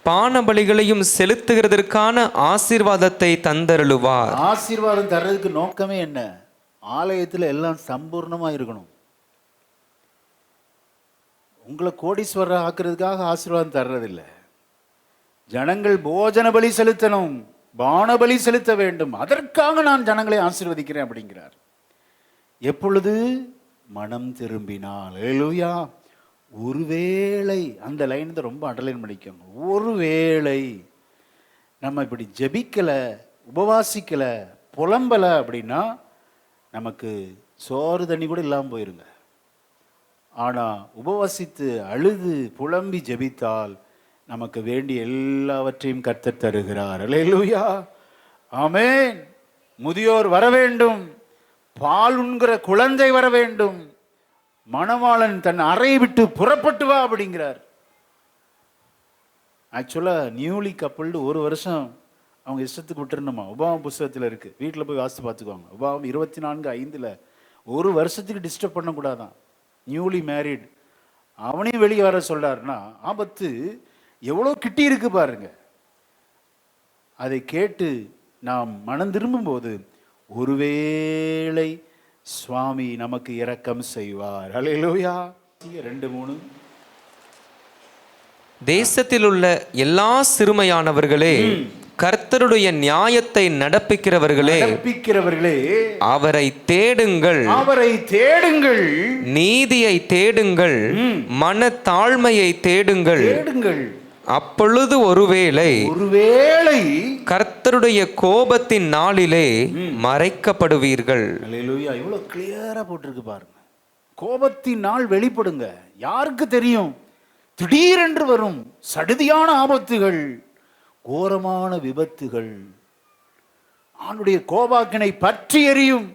[SPEAKER 2] பான பலிகளையும் செலுத்துகிறதற்கான ஆசீர்வாதத்தை தந்தருளுவார்.
[SPEAKER 1] ஆசீர்வாதம் தர்றதுக்கு நோக்கமே என்ன? ஆலயத்தில் எல்லாம் சம்பூர்ணமா இருக்கணும். உங்களை கோடீஸ்வரர் ஆக்குறதுக்காக ஆசீர்வாதம் தர்றதில்லை. ஜனங்கள் போஜன பலி செலுத்தணும், பான பலி செலுத்த வேண்டும், அதற்காக நான் ஜனங்களை ஆசீர்வதிக்கிறேன் அப்படிங்கிறார். எப்பொழுது? மனம் திரும்பினால். அல்லேலூயா. ஒருவேளை, அந்த லைன் தான் ரொம்ப அண்டர்லைன் பண்ணிக்கோங்க. ஒருவேளை நம்ம இப்படி ஜெபிக்கல, உபவாசிக்கல, புலம்பல அப்படின்னா நமக்கு சோறு தண்ணி கூட இல்லாமல் போயிருங்க. ஆனால் உபவாசித்து அழுது புலம்பி ஜெபித்தால் நமக்கு வேண்டிய எல்லாவற்றையும் கர்த்தர் தருகிறார். அல்லேலூயா. ஆமென். முதியோர் வர வேண்டும், பால் உண்கிற குழந்தை வர வேண்டும், மணவாளன் தன் அறையை விட்டு புறப்பட்டு வா அப்படிங்கிறார். ஆக்சுவலாக நியூலி கப்புள்டு 1 வருஷம் அவங்க இஷ்டத்துக்கு விட்டுருணுமா? உபாகம புஸ்தகத்தில் இருக்குது, வீட்டில் போய் வாசித்து பார்த்துக்குவாங்க. உபாகமம் 24:5 1 வருஷத்துக்கு டிஸ்டர்ப் பண்ணக்கூடாதான். நியூலி மேரிட் அவனையும் வெளியே வர சொல்றாருன்னா ஆபத்து எவ்வளோ கிட்டி இருக்கு பாருங்க. அதை கேட்டு நாம் மனம் திரும்பும் போது ஒருவேளை சுவாமி நமக்கு இரக்கம் செய்வார். அல்லேலூயா. 2:3.
[SPEAKER 2] தேசத்தில் உள்ள எல்லா சிறுமையானவர்களே, கர்த்தருடைய நியாயத்தை நடப்பிக்கிறவர்களே, அவரை தேடுங்கள், நீதியை தேடுங்கள், மன தாழ்மையை தேடுங்கள். அப்பொழுது ஒருவேளை கர்த்தருடைய கோபத்தின் நாளிலே மறைக்கப்படுவீர்கள்.
[SPEAKER 1] அல்லேலூயா. இவ்வளவு கிளியரா போட்டிருக்கு பாருங்க. கோபத்தின் நாள் வெளிப்படுங்க. யாருக்கு தெரியும்? திடீரென்று வரும் சடுதியான ஆபத்துகள், கோரமான விபத்துகள், ஆண்டுடைய கோபாக்கினை பற்றி எரியும்.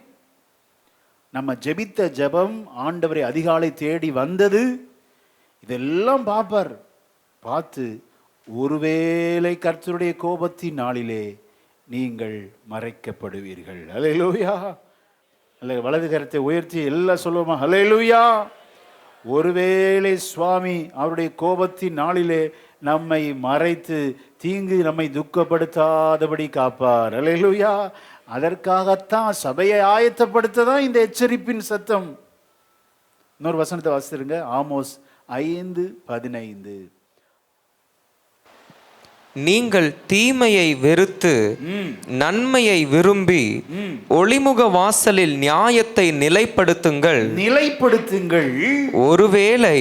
[SPEAKER 1] நம்ம ஜெபித்த ஜெபம் ஆண்டவரை அதிகாலை தேடி வந்தது, இதெல்லாம் பார்ப்பார். பார்த்து ஒருவேளை கர்த்தருடைய கோபத்தின் நாளிலே நீங்கள் மறைக்கப்படுவீர்கள். அல்லேலூயா. அல்ல, வலது கரத்தை உயர்த்தி எல்லாம் சொல்லுவோமா? அல்லேலூயா. ஒருவேளை சுவாமி அவருடைய கோபத்தின் நாளிலே நம்மை மறைத்து தீங்கு நம்மை துக்கப்படுத்தாதபடி காப்பார். அல்லேலூயா. அதற்காகத்தான் சபையை ஆயத்தப்படுத்ததான் இந்த எச்சரிப்பின் சத்தம். இன்னொரு வசனத்தை வாசிருங்க. ஆமோஸ் 5:15.
[SPEAKER 2] நீங்கள் தீமையை வெறுத்து நன்மையை விரும்பி ஒளிமுக வாசலில் நியாயத்தை நிலைப்படுத்துங்கள். ஒருவேளை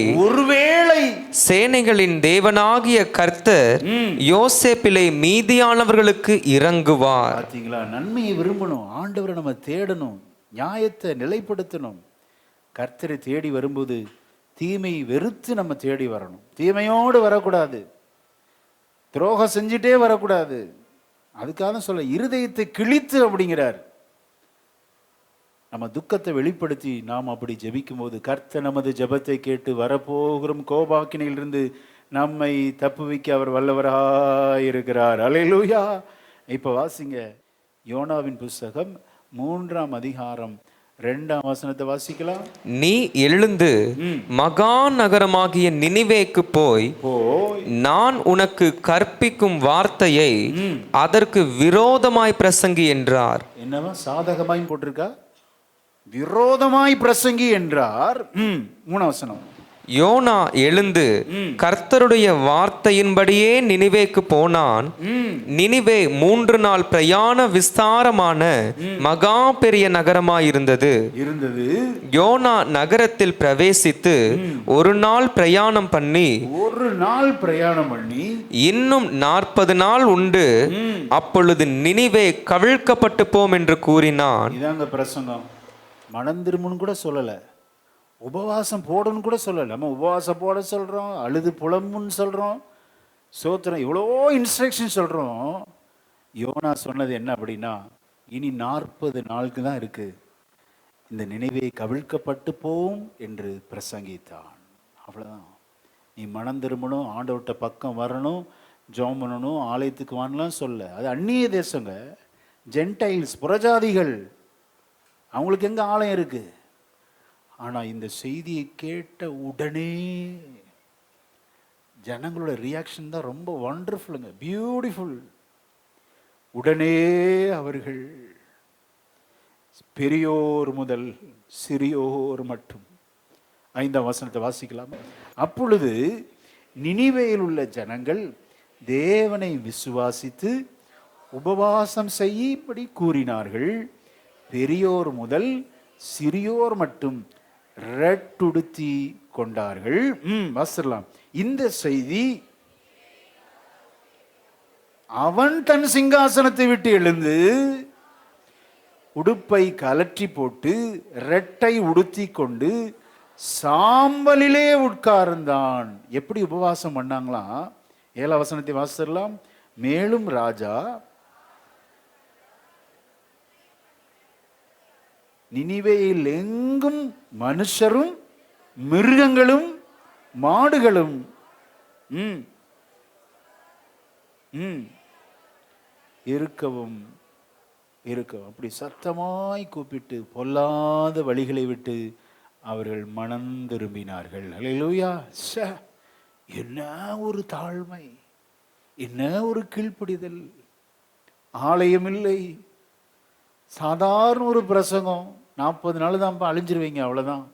[SPEAKER 2] சேனைகளின் தேவனாகிய கர்த்தர் யோசேப்பிலே மீதியானவர்களுக்கு இறங்குவார்.
[SPEAKER 1] பாத்தீங்களா? நன்மையை விரும்பணும், ஆண்டவரை நம்ம தேடணும், நியாயத்தை நிலைப்படுத்தணும். கர்த்தரை தேடி வரும்போது தீமையை வெறுத்து நம்ம தேடி வரணும். தீமையோடு வரக்கூடாது, துரோகம் செஞ்சுட்டே வரக்கூடாது. அதுக்காக சொல்ல இருதயத்தை கிழித்து அப்படிங்கிறார். நம்ம துக்கத்தை வெளிப்படுத்தி நாம் அப்படி ஜெபிக்கும் போது கர்த்தர் நமது ஜெபத்தை கேட்டு வரப்போகும் கோபாக்கினையிலிருந்து நம்மை தப்புவிக்க அவர் வல்லவராயிருக்கிறார். அல்லேலூயா. இப்ப வாசிங்க யோனாவின் புஸ்தகம் 3ஆம் அதிகாரம் 2ஆம் வசனத்தை வாசிக்கலாம்.
[SPEAKER 2] நீ எழுந்து மகா நகரமாகிய நினிவேக்கு போய் நான் உனக்கு கற்பிக்கும் வார்த்தையை அதற்கு விரோதமாய் பிரசங்கி என்றார்.
[SPEAKER 1] என்னவா சாதகமாய் போட்டிருக்கா? விரோதமாய் பிரசங்கி என்றார். 3ஆம் வசனம்.
[SPEAKER 2] யோனா எழுந்து கர்த்தருடைய வார்த்தையின்படியே நினிவேக்கு போனான். நினிவே 3 நாள் பிரயாண விஸ்தாரமான மகா பெரிய நகரமாயிருந்தது. யோனா நகரத்தில் பிரவேசித்து 1 நாள் பிரயாணம் பண்ணி இன்னும் 40 நாள் உண்டு, அப்பொழுது நினிவே கவிழ்க்கப்பட்டு போம் என்று கூறினான்.
[SPEAKER 1] இதாங்க பிரசங்கம். மனம் திரும்புன்னு கூட சொல்லல, உபவாசம் போடணும்னு கூட சொல்லல. நம்ம உபவாசம் போட சொல்றோம், அழுது புலம்புன்னு சொல்றோம், சோத்திரம் இவ்வளோ இன்ஸ்ட்ரக்ஷன் சொல்றோம். யோனா சொன்னது என்ன அப்படின்னா, இனி 40 நாளுக்கு தான் இருக்கு, இந்த நினைவே கவிழ்க்கப்பட்டு போவும் என்று பிரசங்கித்தான். அவ்வளோதான். நீ மனம் திரும்பணும், ஆண்டவர்கிட்ட பக்கம் வரணும், ஜெபம் பண்ணணும், ஆலயத்துக்கு வாங்கலாம் சொல்ல. அது அந்நிய தேசங்க, ஜென்டைல்ஸ், புறஜாதிகள், அவங்களுக்கு எங்க ஆலயம் இருக்கு? ஆனால் இந்த செய்தியை கேட்ட உடனே ஜனங்களோட ரியாக்ஷன் தான் ரொம்ப வண்டர்ஃபுல்லுங்க, பியூட்டிஃபுல். உடனே அவர்கள் பெரியோர் முதல் சிறியோர் மட்டும். 5ஆம் வசனத்தை வாசிக்கலாம். அப்பொழுது நினிவேயில் உள்ள ஜனங்கள் தேவனை விசுவாசித்து உபவாசம் செய்யும்படி கூறினார்கள். பெரியோர் முதல் சிறியோர் மட்டும் ரெட்டுடுத்தி கொண்டார்கள். வாசிக்கலாம். இந்த செய்தி அவன் தன் சிங்காசனத்தை விட்டு எழுந்து உடுப்பை கலற்றி போட்டு ரெட்டை உடுத்தி கொண்டு சாம்பலிலே உட்கார்ந்தான். எப்படி உபவாசம் பண்ணாங்களாம்? 7ஆம் வசனத்தை வாசிக்கலாம். மேலும் ராஜா நினிவேயில் எங்கும் மனுஷரும் மிருகங்களும் மாடுகளும் இருக்கவும் அப்படி சத்தமாய் கூப்பிட்டு பொல்லாத வழிகளை விட்டு அவர்கள் மனம் திரும்பினார்கள். அல்லேலூயா. என்ன ஒரு தாழ்மை, என்ன ஒரு கீழ்ப்படிதல். ஆலயம் இல்லை, சாதாரண ஒரு பிரசங்கம், 40 நாள் தான்ப்பா, அழிஞ்சிருவீங்க, அவ்வளோதான்,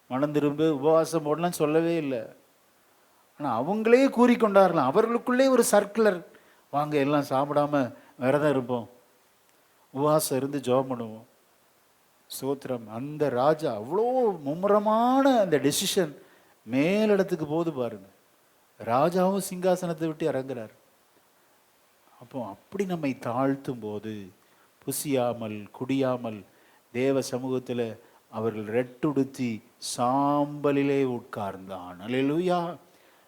[SPEAKER 1] மனம் திரும்ப உபவாசம் போடலாம் சொல்லவே இல்லை. ஆனால் அவங்களே கூறிக்கொண்டாரலாம், அவர்களுக்குள்ளே ஒரு சர்க்குலர், வாங்க எல்லாம் சாப்பிடாம விரதம் இருப்போம், உபவாசம் இருந்து ஜெபம் பண்ணுவோம். சோத்திரம். அந்த ராஜா அவ்வளோ மும்முரமான அந்த டெசிஷன் மேலிடத்துக்கு போது பாருங்க. ராஜாவும் சிங்காசனத்தை விட்டு இறங்குறார். அப்போ அப்படி நம்மை தாழ்த்தும் போது புசியாமல் குடியாமல் தேவ சமூகத்தில் அவர்கள் ரெட்டுடுத்தி சாம்பலிலே உட்கார்ந்தான். அல்லேலூயா.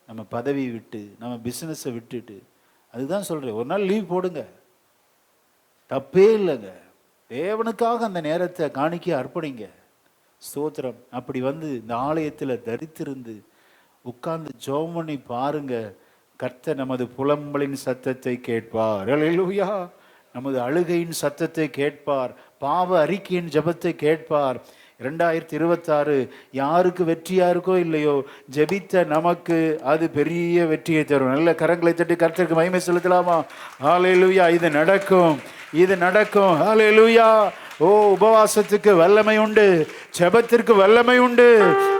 [SPEAKER 1] நம்ம பதவி விட்டு, நம்ம பிஸ்னஸை விட்டுட்டு, அதுதான் சொல்கிறேன், ஒரு நாள் லீவ் போடுங்க, தப்பே இல்லைங்க. தேவனுக்காக அந்த நேரத்தை காணிக்க அர்ப்பணிங்க. ஸ்தோத்திரம். அப்படி வந்து இந்த ஆலயத்தில் தரித்திருந்து உட்கார்ந்து ஜெபம் பண்ணி பாருங்க, கர்த்தர் நமது புலம்பலின் சத்தத்தை கேட்பார். அல்லேலூயா. நமது அழுகையின் சத்தத்தை கேட்பார், பாவ அறிக்கையின் ஜெபத்தை கேட்பார். 2026 யாருக்கு வெற்றியா இருக்கோ இல்லையோ, ஜெபித்த நமக்கு அது பெரிய வெற்றியை தரும். நல்ல கரங்களை தட்டி கர்த்தருக்கு மகிமை செலுத்தலாமா? ஹல்லேலூயா. இது நடக்கும், இது நடக்கும். ஹல்லேலூயா. ஓ, உபவாசத்துக்கு வல்லமை உண்டு, ஜெபத்திற்கு வல்லமை உண்டு.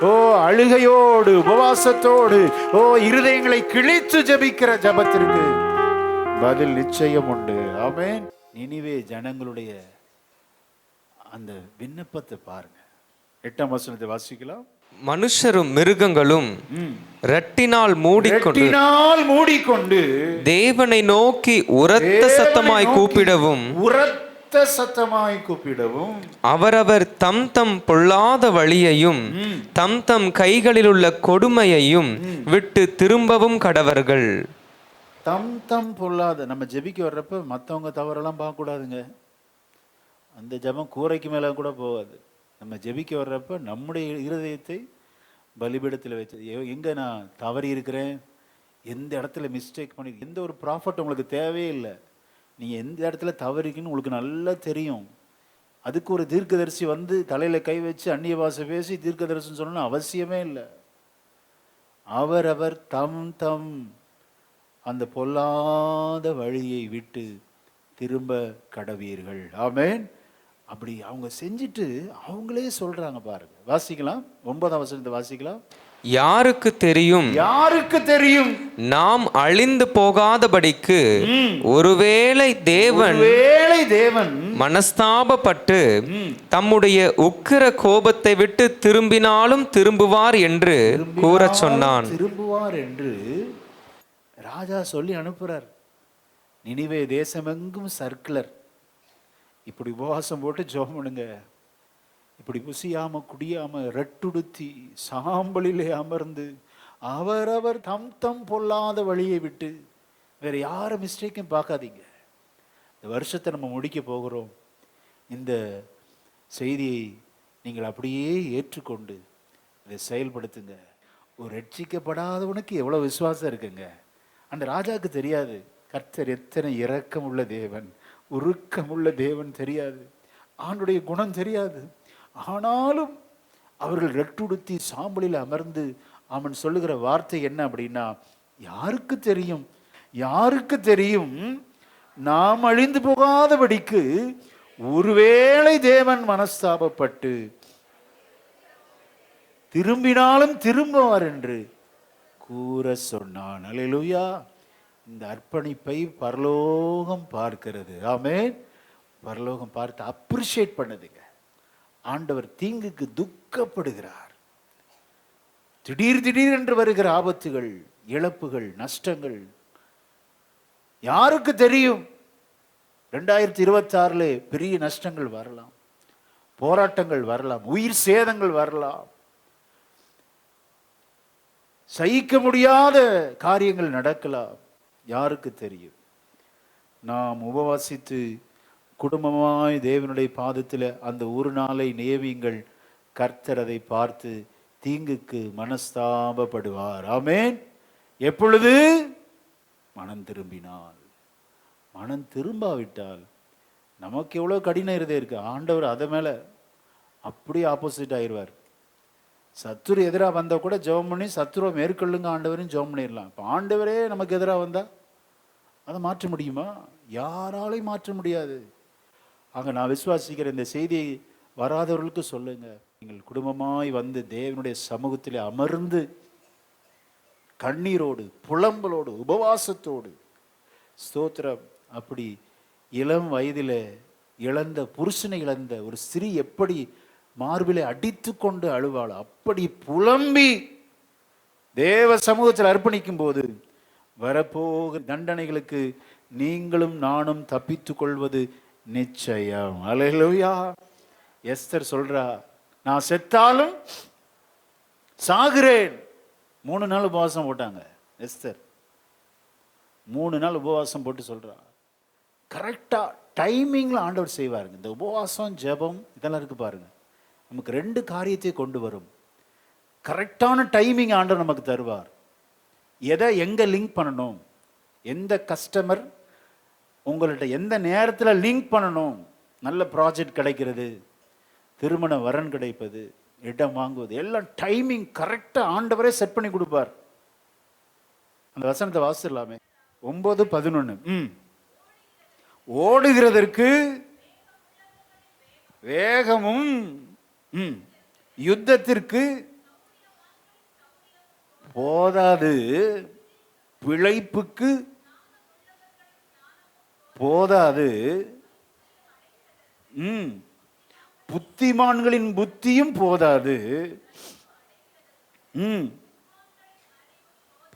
[SPEAKER 1] ஓ, அழுகையோடு உபவாசத்தோடு, ஓ, இருதயங்களை கிழித்து ஜெபிக்கிற ஜெபத்திற்கு பதில் நிச்சயம் உண்டு. ஆமென். நினிவே ஜனங்களுடைய அந்த விண்ணப்பத்தை பாருங்க. 8ஆம் வசனத்தை வாசிக்கலாம்.
[SPEAKER 2] மனுஷரும் மிருகங்களும் ரெட்டினால் மூடிக்கொண்டு தேவனை நோக்கி உரத்த சத்தமாய் கூப்பிடவும் அவரவர் தம் தம் பொல்லாத வழியையும் தம் தம் கைகளில் உள்ள கொடுமையையும் விட்டு திரும்பவும் கடவர்கள்.
[SPEAKER 1] தம் தம் பொல்லாத, நம்ம ஜெபிக்க வர்றப்ப மற்றவங்க தவறெல்லாம் பார்க்கக்கூடாதுங்க. அந்த ஜெபம் கூரைக்கு மேலே கூட போகாது. நம்ம ஜெபிக்க வர்றப்ப நம்முடைய இருதயத்தை பலிபீடத்தில் வச்சு, எங்கே நான் தவறி இருக்கிறேன், எந்த இடத்துல மிஸ்டேக் பண்ணி, எந்த ஒரு ப்ராஃபிட் உங்களுக்கு தேவையே இல்லை. நீங்கள் எந்த இடத்துல தவறிக்குன்னு உங்களுக்கு நல்லா தெரியும். அதுக்கு ஒரு தீர்க்கதரிசி வந்து தலையில் கை வச்சு அந்நிய பாஷை பேசி தீர்க்கதரிசின்னு சொல்லணும்னு அவசியமே இல்லை. அவரவர் தம் தம் அந்த பொல்லாத வழியை விட்டு திரும்ப கடவீர்கள். ஆமென். அப்படி அவங்க செஞ்சுட்டு அவங்களே சொல்றாங்க பாருங்க. வாசிக்கலாம். 9ஆம் வசனத்தை வாசிக்கலாம்.
[SPEAKER 2] யாருக்கு தெரியும்?
[SPEAKER 1] யாருக்கு தெரியும்?
[SPEAKER 2] நாம் அழிந்து போகாதபடிக்கு ஒருவேளை தேவன் மனஸ்தாபப்பட்டு தம்முடைய உக்கிர கோபத்தை விட்டு திரும்பினாலும் திரும்புவார் என்று கூறச் சொன்னான்.
[SPEAKER 1] திரும்புவார் என்று ராஜா சொல்லி அனுப்புறார். நினிவே தேசமெங்கும் சர்க்குலர், இப்படி உபவாசம் போட்டு ஜெபம் பண்ணுங்க, இப்படி புசியாம குடியாம ரெட்டுடுத்தி சாம்பலிலே அமர்ந்து அவரவர் தம் தம் பொல்லாத வழியை விட்டு வேற யார மிஸ்டேக்கும் பார்க்காதீங்க. இந்த வருஷத்தை நம்ம முடிக்க போகிறோம். இந்த செய்தியை நீங்கள் அப்படியே ஏற்றுக்கொண்டு இதை செயல்படுத்துங்க. ஒரு ரட்சிக்கப்படாதவனுக்கு எவ்வளோ விசுவாசம் இருக்குங்க. அந்த ராஜாவுக்கு தெரியாது கர்த்தர் எத்தனை இரக்கம் உள்ள தேவன், உருக்கமுள்ள தேவன் தெரியாது, ஆண்டுடைய குணம் தெரியாது. ஆனாலும் அவர்கள் ரெட்டுடுத்தி சாம்பலில் அமர்ந்து அவன் சொல்லுகிற வார்த்தை என்ன அப்படின்னா, யாருக்கு தெரியும், யாருக்கு தெரியும் நாம் அழிந்து போகாதபடிக்கு ஒருவேளை தேவன் மனஸ்தாபப்பட்டு திரும்பினாலும் திரும்புவார் என்று கூற சொன்னான். அல்லேலூயா. இந்த அர்ப்பணிப்பை பரலோகம் பார்க்கிறது. ஆமென். பரலோகம் பார்த்து அப்ரிஷியேட் பண்ணுதுங்க. ஆண்டவர் தீங்குக்கு துக்கப்படுகிறார். திடீர் திடீர் என்று வருகிற ஆபத்துகள், இழப்புகள், நஷ்டங்கள் யாருக்கு தெரியும்? 2026 பெரிய நஷ்டங்கள் வரலாம், போராட்டங்கள் வரலாம், உயிர் சேதங்கள் வரலாம், சகிக்க முடியாத காரியங்கள் நடக்கலாம். யாருக்கு தெரியும்? நாம் உபவாசித்து குடும்பமாய் தேவனுடைய பாதத்தில் அந்த ஒரு நாளை நேவியுங்கள். கர்த்தர் அதை பார்த்து தீங்குக்கு மனஸ்தாபப்படுவார். ஆமென். எப்பொழுது? மனம் திரும்பினால். மனம் திரும்பாவிட்டால் நமக்கு எவ்வளோ கடின இருதயம் இருக்கு. ஆண்டவர் அதை மேலே அப்படியே ஆப்போசிட் ஆயிடுவார். சத்துரு எதிராக வந்தால் கூட ஜெபம் பண்ணி சத்துருவை மேற்கொள்ளுங்க ஆண்டவரையும் ஜெபம் பண்ணிடலாம். இப்போ ஆண்டவரே நமக்கு எதிராக வந்தால் அதை மாற்ற முடியுமா? யாராலையும் மாற்ற முடியாது. ஆக நான் விசுவாசிக்கிற இந்த செய்தியை வராதவர்களுக்கு சொல்லுங்க. நீங்கள் குடும்பமாய் வந்து தேவனுடைய சமூகத்தில் அமர்ந்து கண்ணீரோடு புலம்பலோடு உபவாசத்தோடு ஸ்தோத்திரம். அப்படி இளம் வயதில் இழந்த புருஷனை இழந்த ஒரு ஸ்திரீ எப்படி மார்பிலை அடித்து கொண்டு அழுவாள், அப்படி புலம்பி தேவ சமூகத்தில் அர்ப்பணிக்கும் போது வரப்போகிற தண்டனைகளுக்கு நீங்களும் நானும் தப்பித்துக் கொள்வது நிச்சயம். அல்லேலூயா. எஸ்தர் சொல்றா, நான் செத்தாலும் சாகிறேன். 3 நாள் உபவாசம் போட்டாங்க எஸ்தர். 3 நாள் உபவாசம் போட்டு சொல்றா. கரெக்டா டைமிங்ல ஆண்டவர் செய்வாருங்க. இந்த உபவாசம் ஜெபம் இதெல்லாம் இருக்கு பாருங்க, நமக்கு 2 காரியத்தை கொண்டு வரும். கரெக்டான டைமிங் ஆண்டவர் நமக்கு தருவார். எதை எங்க லிங்க் பண்ணணும், எந்த கஸ்டமர் உங்கள்கிட்ட எந்த நேரத்தில் லிங்க் பண்ணணும், நல்ல ப்ராஜெக்ட் கிடைக்கிறது, திருமண வரன் கிடைப்பது, இடம் வாங்குவது, எல்லாம் டைமிங் கரெக்டாக ஆண்டவரே செட் பண்ணி கொடுப்பார். அந்த வசனத்தை வாசிடலாமே. 9:11. ஓடுகிறதற்கு வேகமும் யுத்தத்திற்கு போதாது, பிழைப்புக்கு போதாது, புத்திமான்களின் புத்தியும் போதாது,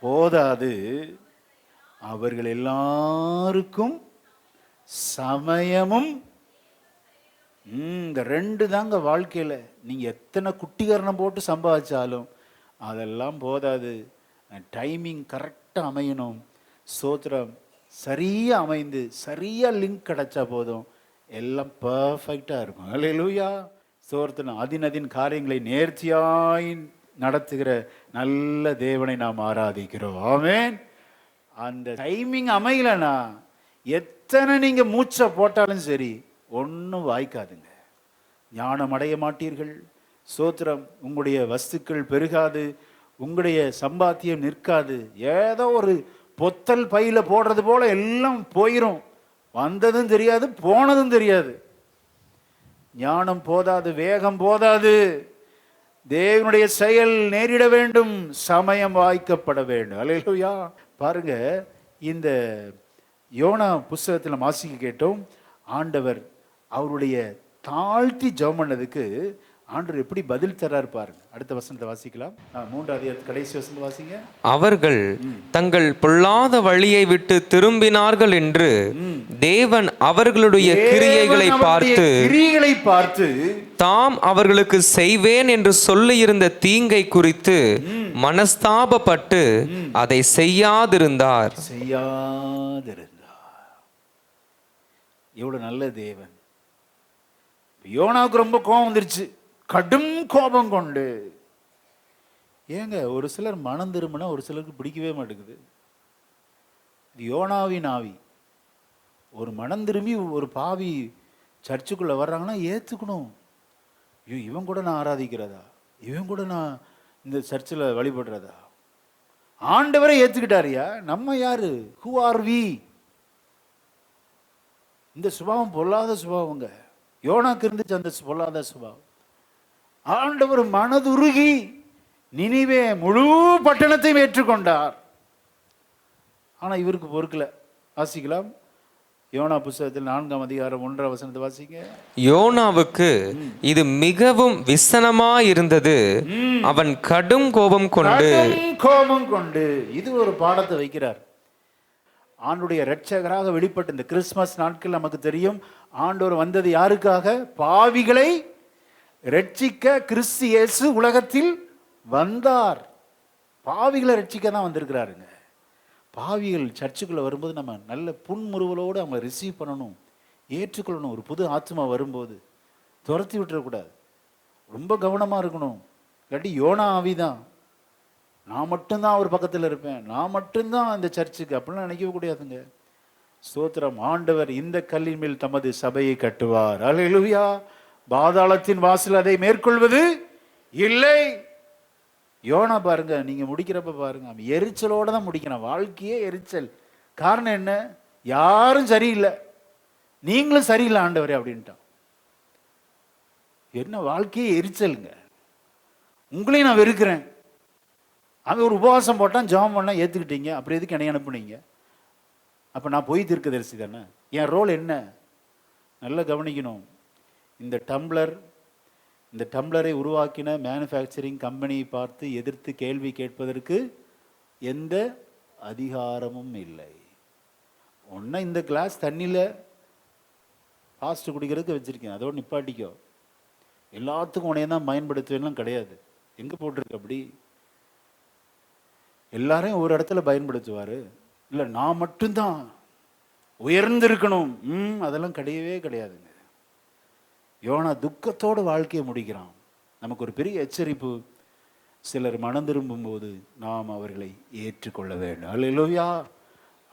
[SPEAKER 1] போதாது, அவர்கள் எல்லாருக்கும் சமயமும். இந்த 2 தாங்க வாழ்க்கையில். நீங்க எத்தனை குட்டிகரணம் போட்டு சம்பாதிச்சாலும் அதெல்லாம் போதாது. டைமிங் கரெக்டாக அமையணும். ஸ்தோத்திரம். சரியா அமைந்து சரியா லிங்க் கிடைச்சா போதும், எல்லாம் பர்ஃபெக்டாக இருக்கும். அல்லேலூயா. ஸ்தோத்திரம். அதின் காரியங்களை நேர்த்தியாய் நடத்துகிற நல்ல தேவனை நாம் ஆராதிக்கிறோம். ஆமென். அந்த டைமிங் அமையலனா எத்தனை நீங்க மூச்சை போட்டாலும் சரி ஒன்றும் வாய்க்காதுங்க. ஞானம் அடைய மாட்டீர்கள். ஸ்தோத்திரம். உங்களுடைய வஸ்துக்கள் பெருகாது, உங்களுடைய சம்பாத்தியம் நிற்காது. ஏதோ ஒரு பொத்தல் பையில போடுறது போல எல்லாம் போயிடும். வந்ததும் தெரியாது, போனதும் தெரியாது. ஞானம் போதாது, வேகம் போதாது. தேவனுடைய செயல் நேரிட வேண்டும், சமயம் வாய்க்கப்பட வேண்டும். அல்லேலூயா. பாருங்க, இந்த யோனா புஸ்தகத்தில் வாசிக்க கேட்டோம், ஆண்டவர் அவருடைய தாழ்த்தி ஜெபம் பண்ணதுக்கு ஆண்டவர் எப்படி பதில் தர்றாரு பாருங்க. அடுத்த வசனத்தை வாசிக்கலாம். 3 அதிகாரத்து கடைசி வசனத்தை வாசிங்க.
[SPEAKER 2] அவர்கள் தங்கள் பொல்லாத வழியை விட்டு திரும்பினார்கள் என்று தேவன் அவர்களுடைய கிரியைகளை பார்த்து தாம் அவர்களுக்கு செய்வேன் என்று சொல்லியிருந்த தீங்கை குறித்து மனஸ்தாபப்பட்டு அதை செய்யாதிருந்தார்.
[SPEAKER 1] எவ்வளவு நல்ல தேவன். யோனாவுக்கு ரொம்ப கோபம் வந்துருச்சு, கடும் கோபம் கொண்டு. ஏங்க, ஒரு சிலர் மனம் திரும்பினா ஒரு சிலருக்கு பிடிக்கவே மாட்டேங்குது. யோனாவின் ஆவி. ஒரு மனம் திரும்பி ஒரு பாவி சர்ச்சுக்குள்ள வர்றாங்கன்னா ஏத்துக்கணும். ஐயோ, இவன் கூட நான் ஆராதிக்கிறதா, இவன் கூட நான் இந்த சர்ச்சில் வழிபடுறதா? ஆண்டவரை ஏத்துக்கிட்டாரியா? நம்ம யாரு? Who are we? இந்த சுபாவம் பொல்லாத சுபாவங்க. யோனாக்கு இருந்துச்சு அந்த பொல்லாத சுபாவம். ஆண்டவர் மனதுருகி நினிவே முழு பட்டணத்தையும் ஏற்றுக்கொண்டார். ஆனா இவருக்கு பொறுக்கல. வாசிக்கலாம், யோனா புஸ்தகத்தில் 4ஆம் அதிகாரம் 1ஆம் வசனத்தை வாசிங்க.
[SPEAKER 2] யோனாவுக்கு இது மிகவும் விசனமாயிருந்தது, அவன் கடும் கோபம் கொண்டு.
[SPEAKER 1] இது ஒரு பாடத்தை வைக்கிறார். ஆண்டுடைய இரட்சகராக வெளிப்பட்ட இந்த கிறிஸ்துமஸ் நாட்கள் நமக்கு தெரியும், ஆண்டவர் வந்தது யாருக்காக? பாவிகளை ரட்சிக்க கிறிஸ்து இயேசு உலகத்தில் வந்தார். பாவிகளை ரட்சிக்க தான் வந்திருக்கிறாருங்க. பாவிகள் சர்ச்சுக்குள்ள வரும்போது நம்ம நல்ல புன்முறுவலோடு அவங்க ரிசீவ் பண்ணணும், ஏற்றுக்கொள்ளணும். ஒரு புது ஆத்மா வரும்போது துரத்தி விட்டுறக்கூடாது, ரொம்ப கவனமா இருக்கணும். இல்லாட்டி யோனா ஆவிதான், நான் மட்டும்தான் அவர் பக்கத்தில் இருப்பேன், நான் மட்டும்தான் அந்த சர்ச்சுக்கு, அப்படிலாம் நினைக்கவே கூடாதுங்க. ஸ்தோத்திரம். ஆண்டவர் இந்த கல்லின் மேல் தமது சபையை கட்டுவார். அல்லேலூயா. பாதாளத்தின் வாசல் அதை மேற்கொள்வது இல்லை. யோனா பாருங்க, நீங்க முடிக்கிறப்ப பாருங்க, எரிச்சலோட தான் முடிக்கணும். வாழ்க்கையே எரிச்சல். காரணம் என்ன? யாரும் சரியில்லை, நீங்களும் சரியில்லை ஆண்டவரே அப்படின்ட்டான். என்ன வாழ்க்கையே எரிச்சலுங்க. உங்களையும் நான் வெறுக்கிறேன். அவன் ஒரு உபவாசம் போட்டான், ஜெபம் பண்ண ஏத்துக்கிட்டீங்க, அப்புறம் எதுக்கு என்னை அனுப்புனீங்க? அப்ப நான் போய் தீர்க்கதரிசி தானே. என் ரோல் என்ன? நல்லா கவனிக்கணும். இந்த டம்ளரை உருவாக்கின மேனுஃபேக்சரிங் கம்பெனியை பார்த்து எதிர்த்து கேள்வி கேட்பதற்கு எந்த அதிகாரமும் இல்லை. ஒன்னா இந்த கிளாஸ் தண்ணியில் ஃபாஸ்ட் குடிக்கிறதுக்கு வச்சிருக்கேன், அதோடு நிப்பாட்டிக்கோ. எல்லாத்துக்கும் உனைய தான் பயன்படுத்துவேன்லாம் கிடையாது. எங்கே போட்டிருக்கு அப்படி? எல்லாரையும் ஒரு இடத்துல பயன்படுத்துவார். இல்லை நான் மட்டும்தான் உயர்ந்திருக்கணும், அதெல்லாம் கிடையவே கிடையாதுங்க. யோனா துக்கத்தோடு வாழ்க்கையை முடிக்கிறான். நமக்கு ஒரு பெரிய எச்சரிப்பு, சிலர் மனம் திரும்பும் போது நாம் அவர்களை ஏற்றுக்கொள்ள வேண்டும். அல்லேலூயா,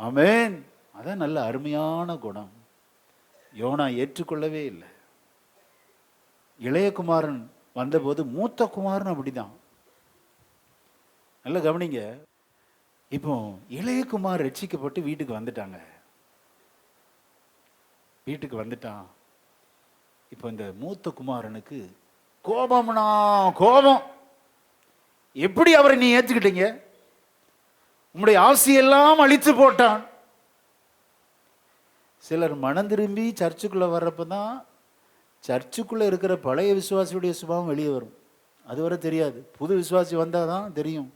[SPEAKER 1] ஆமென். அதான் நல்ல அருமையான குணம். யோனா ஏற்றுக்கொள்ளவே இல்லை. இளையகுமாரன் வந்தபோது மூத்த குமாரன் அப்படிதான். நல்லா கவனிங்க. இப்போ இளையகுமார் ரட்சிக்கப்பட்டு வீட்டுக்கு வந்துட்டான். இப்போ இந்த மூத்த குமாரனுக்கு கோபம்னா கோபம். எப்படி அவரை நீ ஏத்துக்கிட்டீங்க? உங்களுடைய ஆசையெல்லாம் அழித்து போட்டான். சிலர் மனம் திரும்பி சர்ச்சுக்குள்ள வர்றப்பதான் சர்ச்சுக்குள்ள இருக்கிற பழைய விசுவாசியுடைய சுபாவம் வெளியே வரும். அதுவரை தெரியாது. புது விசுவாசி வந்தாதான் தெரியும்.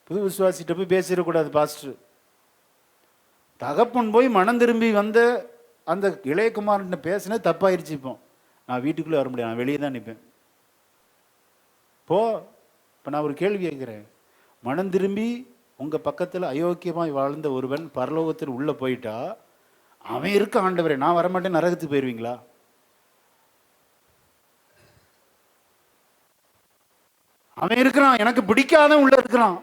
[SPEAKER 1] புது விசுவாசிட்ட போய் பேசிடக்கூடாது பாஸ்டர். தகப்பன் போய் மனம் திரும்பி வந்த அந்த இளையகுமாரன் பேசினது தப்பாயிருச்சு. இப்போ நான் வீட்டுக்குள்ளே வர முடியாது, நான் வெளியே தான் நிற்பேன். இப்போ நான் ஒரு கேள்வி கேட்குறேன். மனம் திரும்பி உங்கள் பக்கத்தில் அயோக்கியமாய் வாழ்ந்த ஒருவன் பரலோகத்தில் உள்ளே போயிட்டா, அவன் இருக்க ஆண்டவரே நான் வரமாட்டேன், நரகத்துக்கு போயிடுவீங்களா? அவன் இருக்கிறான், எனக்கு பிடிக்காத உள்ள இருக்கிறான்,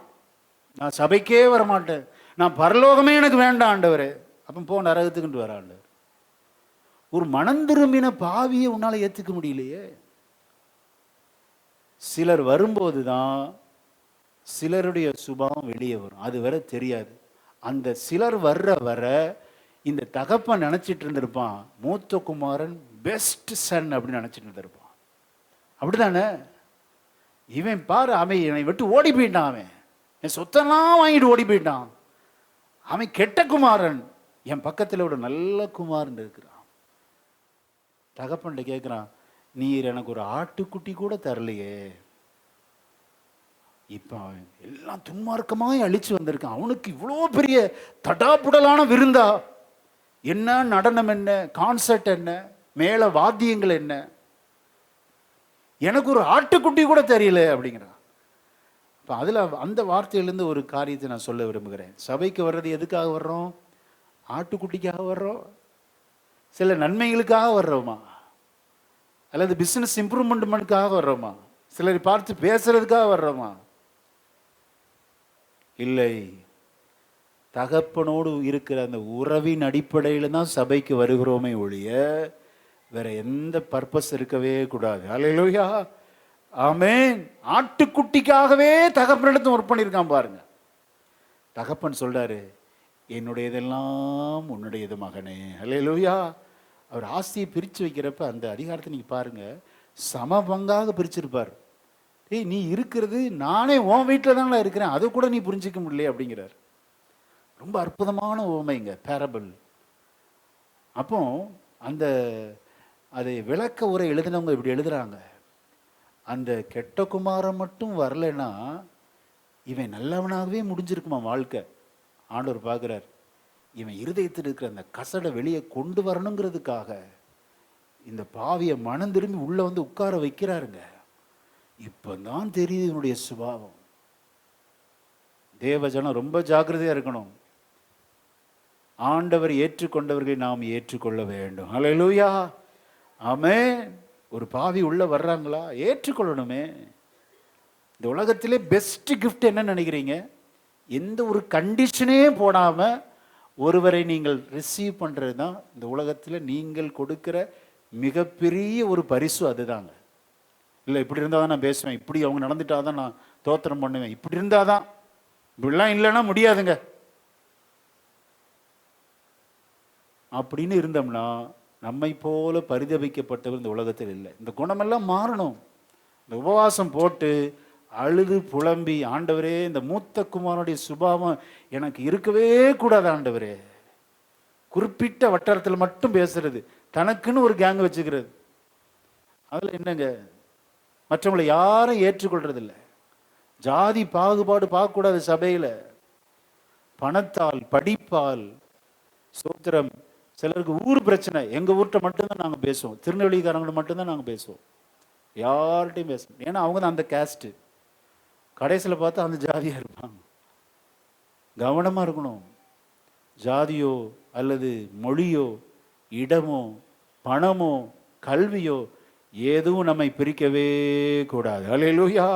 [SPEAKER 1] நான் சபைக்கே வரமாட்டேன், நான் பரலோகமே எனக்கு வேண்டாம் ஆண்டவரே. அப்போ போ நரகத்துக்குன்ட்டு வர ஆண்டவர். ஒரு மனம் திரும்பின பாவியை உன்னால ஏற்றுக்க முடியலையே. சிலர் வரும்போது தான் சிலருடைய சுபாவம் வெளியே வரும், அது வரை தெரியாது. அந்த சிலர் வர இந்த தகப்பன் நினைச்சிட்டு இருந்திருப்பான், மூத்த குமாரன் பெஸ்ட் சன் அப்படின்னு நினைச்சிட்டு இருந்திருப்பான். அப்படிதானே? இவன் பாரு, அவன் என்னை விட்டு ஓடி போயிட்டான், அவன் என் சொத்தெல்லாம் வாங்கிட்டு ஓடி போயிட்டான், அவன் கெட்ட குமாரன், என் பக்கத்தில் ஒரு நல்ல குமாரன் இருக்கிறான். தகப்பன்ட்ட கேட்குறான், நீர் எனக்கு ஒரு ஆட்டுக்குட்டி கூட தரலையே. இப்போ அவன் எல்லாம் துன்மார்க்கமாய் அழிச்சு வந்திருக்கான். அவனுக்கு இவ்வளோ பெரிய தடாப்புடலான விருந்தா, என்ன நடனம், என்ன கான்சர்ட், என்ன மேல வாத்தியங்கள், என்ன, எனக்கு ஒரு ஆட்டுக்குட்டி கூட தெரியல அப்படிங்கிறான். இப்போ அதில் அந்த வார்த்தையிலேருந்து ஒரு காரியத்தை நான் சொல்ல விரும்புகிறேன். சபைக்கு வர்றது எதுக்காக வர்றோம்? ஆட்டுக்குட்டிக்காக வர்றோம்? சில நன்மைகளுக்காக வர்றோமா? அல்லது பிஸ்னஸ் இம்ப்ரூவ்மெண்ட்மெண்ட்டுக்காக வர்றோமா? சிலரை பார்த்து பேசுறதுக்காக வர்றோமா? இல்லை, தகப்பனோடு இருக்கிற அந்த உறவின் அடிப்படையில் தான் சபைக்கு வருகிறோமே ஒழிய வேற எந்த பர்பஸ் இருக்கவே கூடாது. அல்லேலூயா, ஆமென். ஆட்டுக்குட்டிக்காகவே தகப்பனிடத்து ஒர்க் பண்ணியிருக்கான் பாருங்க. தகப்பன் சொல்றாரு, என்னுடையதெல்லாம் உன்னுடையது மகனே. அல்லேலூயா. அவர் ஆஸ்தியை பிரித்து வைக்கிறப்ப அந்த அதிகாரத்தை நீங்க பாருங்க, சம பங்காக பிரிச்சிருப்பார். ஏய், நீ இருக்கிறது நானே உன் வீட்டில் தானே இருக்கிறேன், அதை கூட நீ புரிஞ்சிக்க முடியல அப்படிங்கிறார். ரொம்ப அற்புதமான உவமைங்க, பேரபிள். அப்போ அந்த அதை விளக்க உரை எழுதினவங்க இப்படி எழுதுறாங்க, அந்த கெட்ட குமாரன் மட்டும் வரலைன்னா இவன் நல்லவனாகவே முடிஞ்சிருக்குமா வாழ்க்கை. ஆண்டவர் பார்க்குறார், இவன் இருதயத்தில் இருக்கிற அந்த கசடை வெளியே கொண்டு வரணுங்கிறதுக்காக இந்த பாவியை மனம் திரும்பி உள்ள வந்து உட்கார வைக்கிறாருங்க. இப்போதான் தெரியுது இவனுடைய சுபாவம். தேவஜனம் ரொம்ப ஜாக்கிரதையா இருக்கணும். ஆண்டவர் ஏற்றுக்கொண்டவர்களை நாம் ஏற்றுக்கொள்ள வேண்டும். அல்லேலூயா, ஆமென். ஒரு பாவி உள்ள வர்றாங்களா, ஏற்றுக்கொள்ளணுமே. இந்த உலகத்திலே பெஸ்ட் கிஃப்ட் என்ன நினைக்கிறீங்க? எந்த ஒரு கண்டிஷனே போடாம ஒருவரை நீங்கள் ரிசீவ் பண்றது தான் இந்த உலகத்தில் நீங்கள் கொடுக்கிற மிகப்பெரிய ஒரு பரிசு. அதுதாங்க. இல்லை இப்படி இருந்தால் தான் நான் பேசுவேன், இப்படி அவங்க நடந்துட்டாதான் நான் தோத்திரம் பண்ணுவேன், இப்படி இருந்தாதான், இப்படிலாம் இல்லைன்னா முடியாதுங்க அப்படின்னு இருந்தோம்னா நம்மை போல பரிதபிக்கப்பட்டவர் இந்த உலகத்தில் இல்லை. இந்த குணமெல்லாம் மாறணும். இந்த உபவாசம் போட்டு அழுது புலம்பி, ஆண்டவரே இந்த மூத்த குமாரனுடைய சுபாவம் எனக்கு இருக்கவே கூடாது ஆண்டவரே. குறிப்பிட்ட வட்டாரத்தில் மட்டும் பேசுறது, தனக்குன்னு ஒரு கேங் வச்சுக்கிறது, அதில் என்னங்க, மற்றவங்களை யாரும் ஏற்றுக்கொள்றது இல்லை. ஜாதி பாகுபாடு பார்க்கக்கூடாது சபையில். பணத்தால், படிப்பால், சோத்திரம். சிலருக்கு ஊர் பிரச்சனை, எங்கள் ஊர்கிட்ட மட்டும்தான் நாங்கள் பேசுவோம், திருநெல்வேலிக்காரங்களை மட்டும்தான் நாங்கள் பேசுவோம், யார்கிட்டையும் பேசுவோம். ஏன்னா அவங்க தான் அந்த கேஸ்ட்டு. கடைசியில் பார்த்தா அந்த ஜாதியாக இருப்பாங்க. கவனமாக இருக்கணும். ஜாதியோ அல்லது மொழியோ இடமோ பணமோ கல்வியோ எதுவும் நம்மை பிரிக்கவே கூடாது. அல்லேலூயா,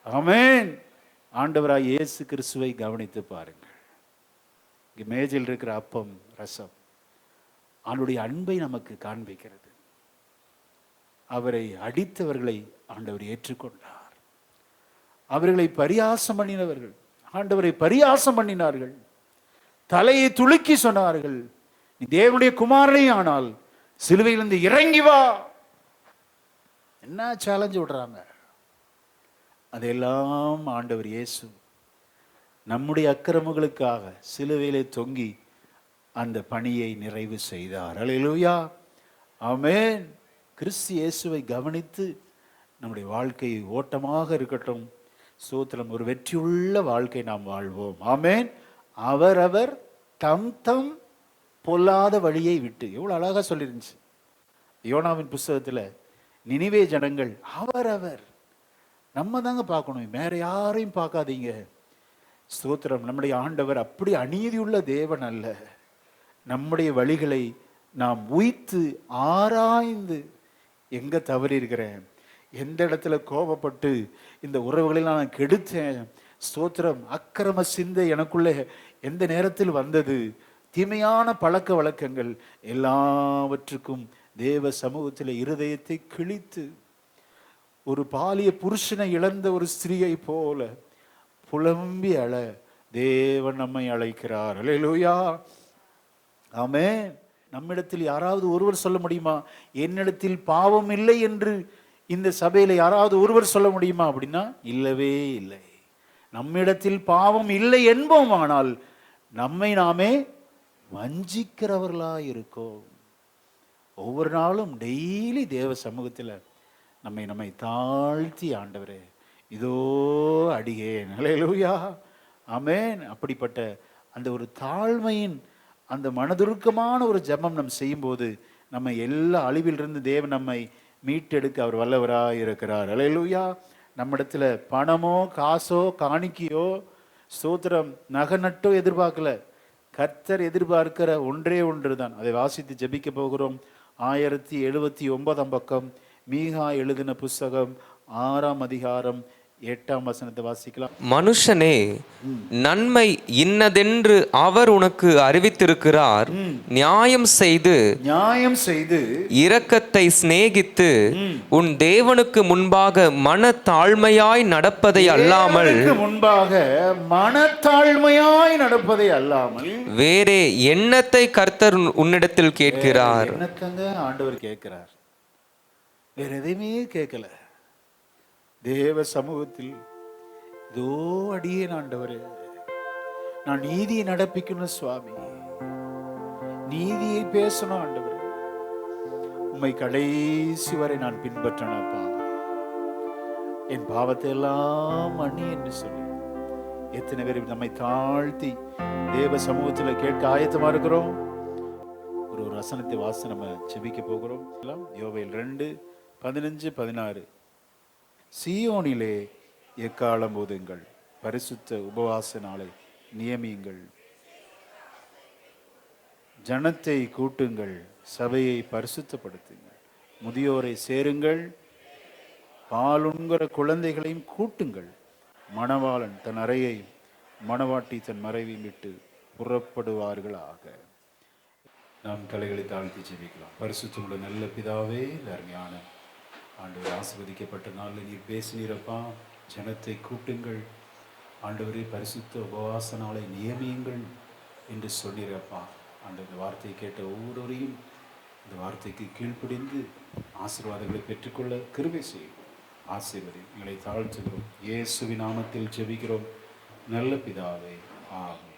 [SPEAKER 1] ஆமென். ஆண்டவராய் இயேசு கிறிஸ்துவை கவனித்து பாருங்கள். இங்கே மேஜையில் இருக்கிற அப்பம் ரசம் அவனுடைய அன்பை நமக்கு காண்பிக்கிறது. அவரை அடித்தவர்களை ஆண்டவர் ஏற்றுக்கொண்டார். அவர்களை பரியாசம் பண்ணினவர்கள் ஆண்டவரை பரியாசம் பண்ணினார்கள். தலையை துலுக்கி சொன்னார்கள், நீ தேவனுடைய குமாரனே ஆனால் சிலுவையிலிருந்து இறங்கி வா. என்ன சேலஞ்சு விடுறாங்க. அதையெல்லாம் ஆண்டவர் இயேசு நம்முடைய அக்கிரமங்களுக்காக சிலுவையிலே தொங்கி அந்த பணியை நிறைவு செய்தார். அல்லேலூயா, ஆமென். கிறிஸ்து இயேசுவை கவனித்து நம்முடைய வாழ்க்கை ஓட்டமாக இருக்கட்டும். சோத்திரம். ஒரு வெற்றியுள்ள வாழ்க்கை நாம் வாழ்வோம். ஆமென். அவரவர் தம் தம் பொல்லாத வழியை விட்டு, எவ்வளவு அழகா சொல்லிருந்துச்சு யோனாவின் புஸ்தகத்தில். நினிவே ஜனங்கள் அவரவர், நம்ம தாங்க பார்க்கணும், வேற யாரையும் பார்க்காதீங்க. ஸ்தோத்திரம். நம்முடைய ஆண்டவர் அப்படி அநீதியுள்ள தேவன் அல்ல. நம்முடைய வழிகளை நாம் உய்த்து ஆராய்ந்து, எங்க தவறி இருக்கிறேன், எந்த இடத்துல கோபப்பட்டு இந்த உறவுகளில் நான் கெடுத்தேன், ஸ்தோத்திரம், அக்கிரம சிந்தை எனக்குள்ளே எந்த நேரத்தில் வந்தது, தீமையான பழக்க வழக்கங்கள் எல்லாவற்றுக்கும் தேவ சமூகத்தில் இருதயத்தை கிழித்து, ஒரு பாலிய புருஷனை இழந்த ஒரு ஸ்திரீயை போல புலம்பி அழ தேவன் நம்மை அழைக்கிறார். அல்லேலூயா, ஆமென். நம்மிடத்தில் யாராவது ஒருவர் சொல்ல முடியுமா, என்னிடத்தில் பாவம் இல்லை என்று இந்த சபையில் யாராவது ஒருவர் சொல்ல முடியுமா அப்படின்னா இல்லவே இல்லை. நம்மிடத்தில் பாவம் இல்லை என்போம், ஆனால் நம்மை நாமே வஞ்சிக்கிறவர்களா இருக்கோம். ஒவ்வொரு நாளும் டெய்லி தேவ சமூகத்தில் நம்மை தாழ்த்தி, ஆண்டவரே இதோ அடியேன், ஹல்லேலூயா, ஆமென், அப்படிப்பட்ட அந்த ஒரு தாழ்மையின் அந்த மனதுருக்கமான ஒரு ஜெபம் நம் செய்யும்போது நம்ம எல்லா அழிவிலிருந்து தேவன் நம்மை மீட்டெடுக்க அவர் வல்லவராக இருக்கிறார். ஹல்லேலூயா. நம்மிடத்துல பணமோ காசோ காணிக்கையோ ஸ்தோத்திரம் நகை நட்டோ எதிர்பார்க்கல. கர்த்தர் எதிர்பார்க்கிற ஒன்றே ஒன்று தான். அதை வாசித்து ஜெபிக்க போகிறோம். 1079 பக்கம், மீகா எழுதின புஸ்தகம் 6ஆம் அதிகாரம் 8ஆம் வசனத்தை வாசிக்கலாம்.
[SPEAKER 2] மனுஷனே, நன்மை இன்னதென்று அவர் உனக்கு அறிவித்திருக்கிறார். நியாயம் செய்து இரக்கத்தை சிநேகித்து உன் தேவனுக்கு முன்பாக மன தாழ்மையாய் நடப்பதை அல்லாமல் வேறே எண்ணத்தை கர்த்தர் உன்னிடத்தில் கேட்கிறார்.
[SPEAKER 1] ஆண்டவர் கேட்கிறார், வேற எதையுமே கேட்கல. தேவ சமூகத்தில் இதோ அடியேன் ஆண்டவரே, நான் நீதியை நடப்பிக்கணும் சுவாமி, நீதியை பேசணும் ஆண்டவரே, உம்மை கடைசி வரை நான் பின்பற்றணும்ப்பா, என் பாவத்தை எல்லாம் மன்னி என்று சொல்லி எத்தனை பேர் நம்மை தாழ்த்தி தேவ சமூகத்தில் கேட்க ஆயத்தமா இருக்கிறோம்? ஒரு வசனத்தை வாசி நம்ம செபிக்க போகிறோம். யோவேல் 2:15-16. சீயோனிலே எக்காலம் ஊதுங்கள், பரிசுத்த உபவாச நாளை நியமியுங்கள், ஜனத்தை கூட்டுங்கள், சபையை பரிசுத்தப்படுத்துங்கள், முதியோரை சேருங்கள், பாலுண்கிற குழந்தைகளையும் கூட்டுங்கள், மணவாளன் தன் அறையையும் மணவாட்டி தன் மறைவையும் விட்டு புறப்படுவார்களாக. நாம் தலைகளை தாழ்த்தி ஜெபிக்கலாம். பரிசுத்தமுள்ள நல்ல பிதாவே, அருமையான ஆண்டவர், ஆசீர்வதிக்கப்பட்ட நாளில் நீர் பேசினீரப்பா. ஜனத்தை கூட்டுங்கள் ஆண்டவரே, பரிசுத்த உபவாச நாளை நியமியுங்கள் என்று சொன்னீரப்பா. ஆண்டவர், வார்த்தையை கேட்ட ஒவ்வொருவரையும் இந்த வார்த்தைக்கு கீழ்ப்படிந்து ஆசீர்வாதங்களை பெற்றுக்கொள்ள கிருபை செய்யும். ஆசீர்வதி எங்களை தாழ்த்துகிறோம். இயேசுவின் நாமத்தில் ஜெபிக்கிறோம் நல்ல பிதாவே, ஆமென்.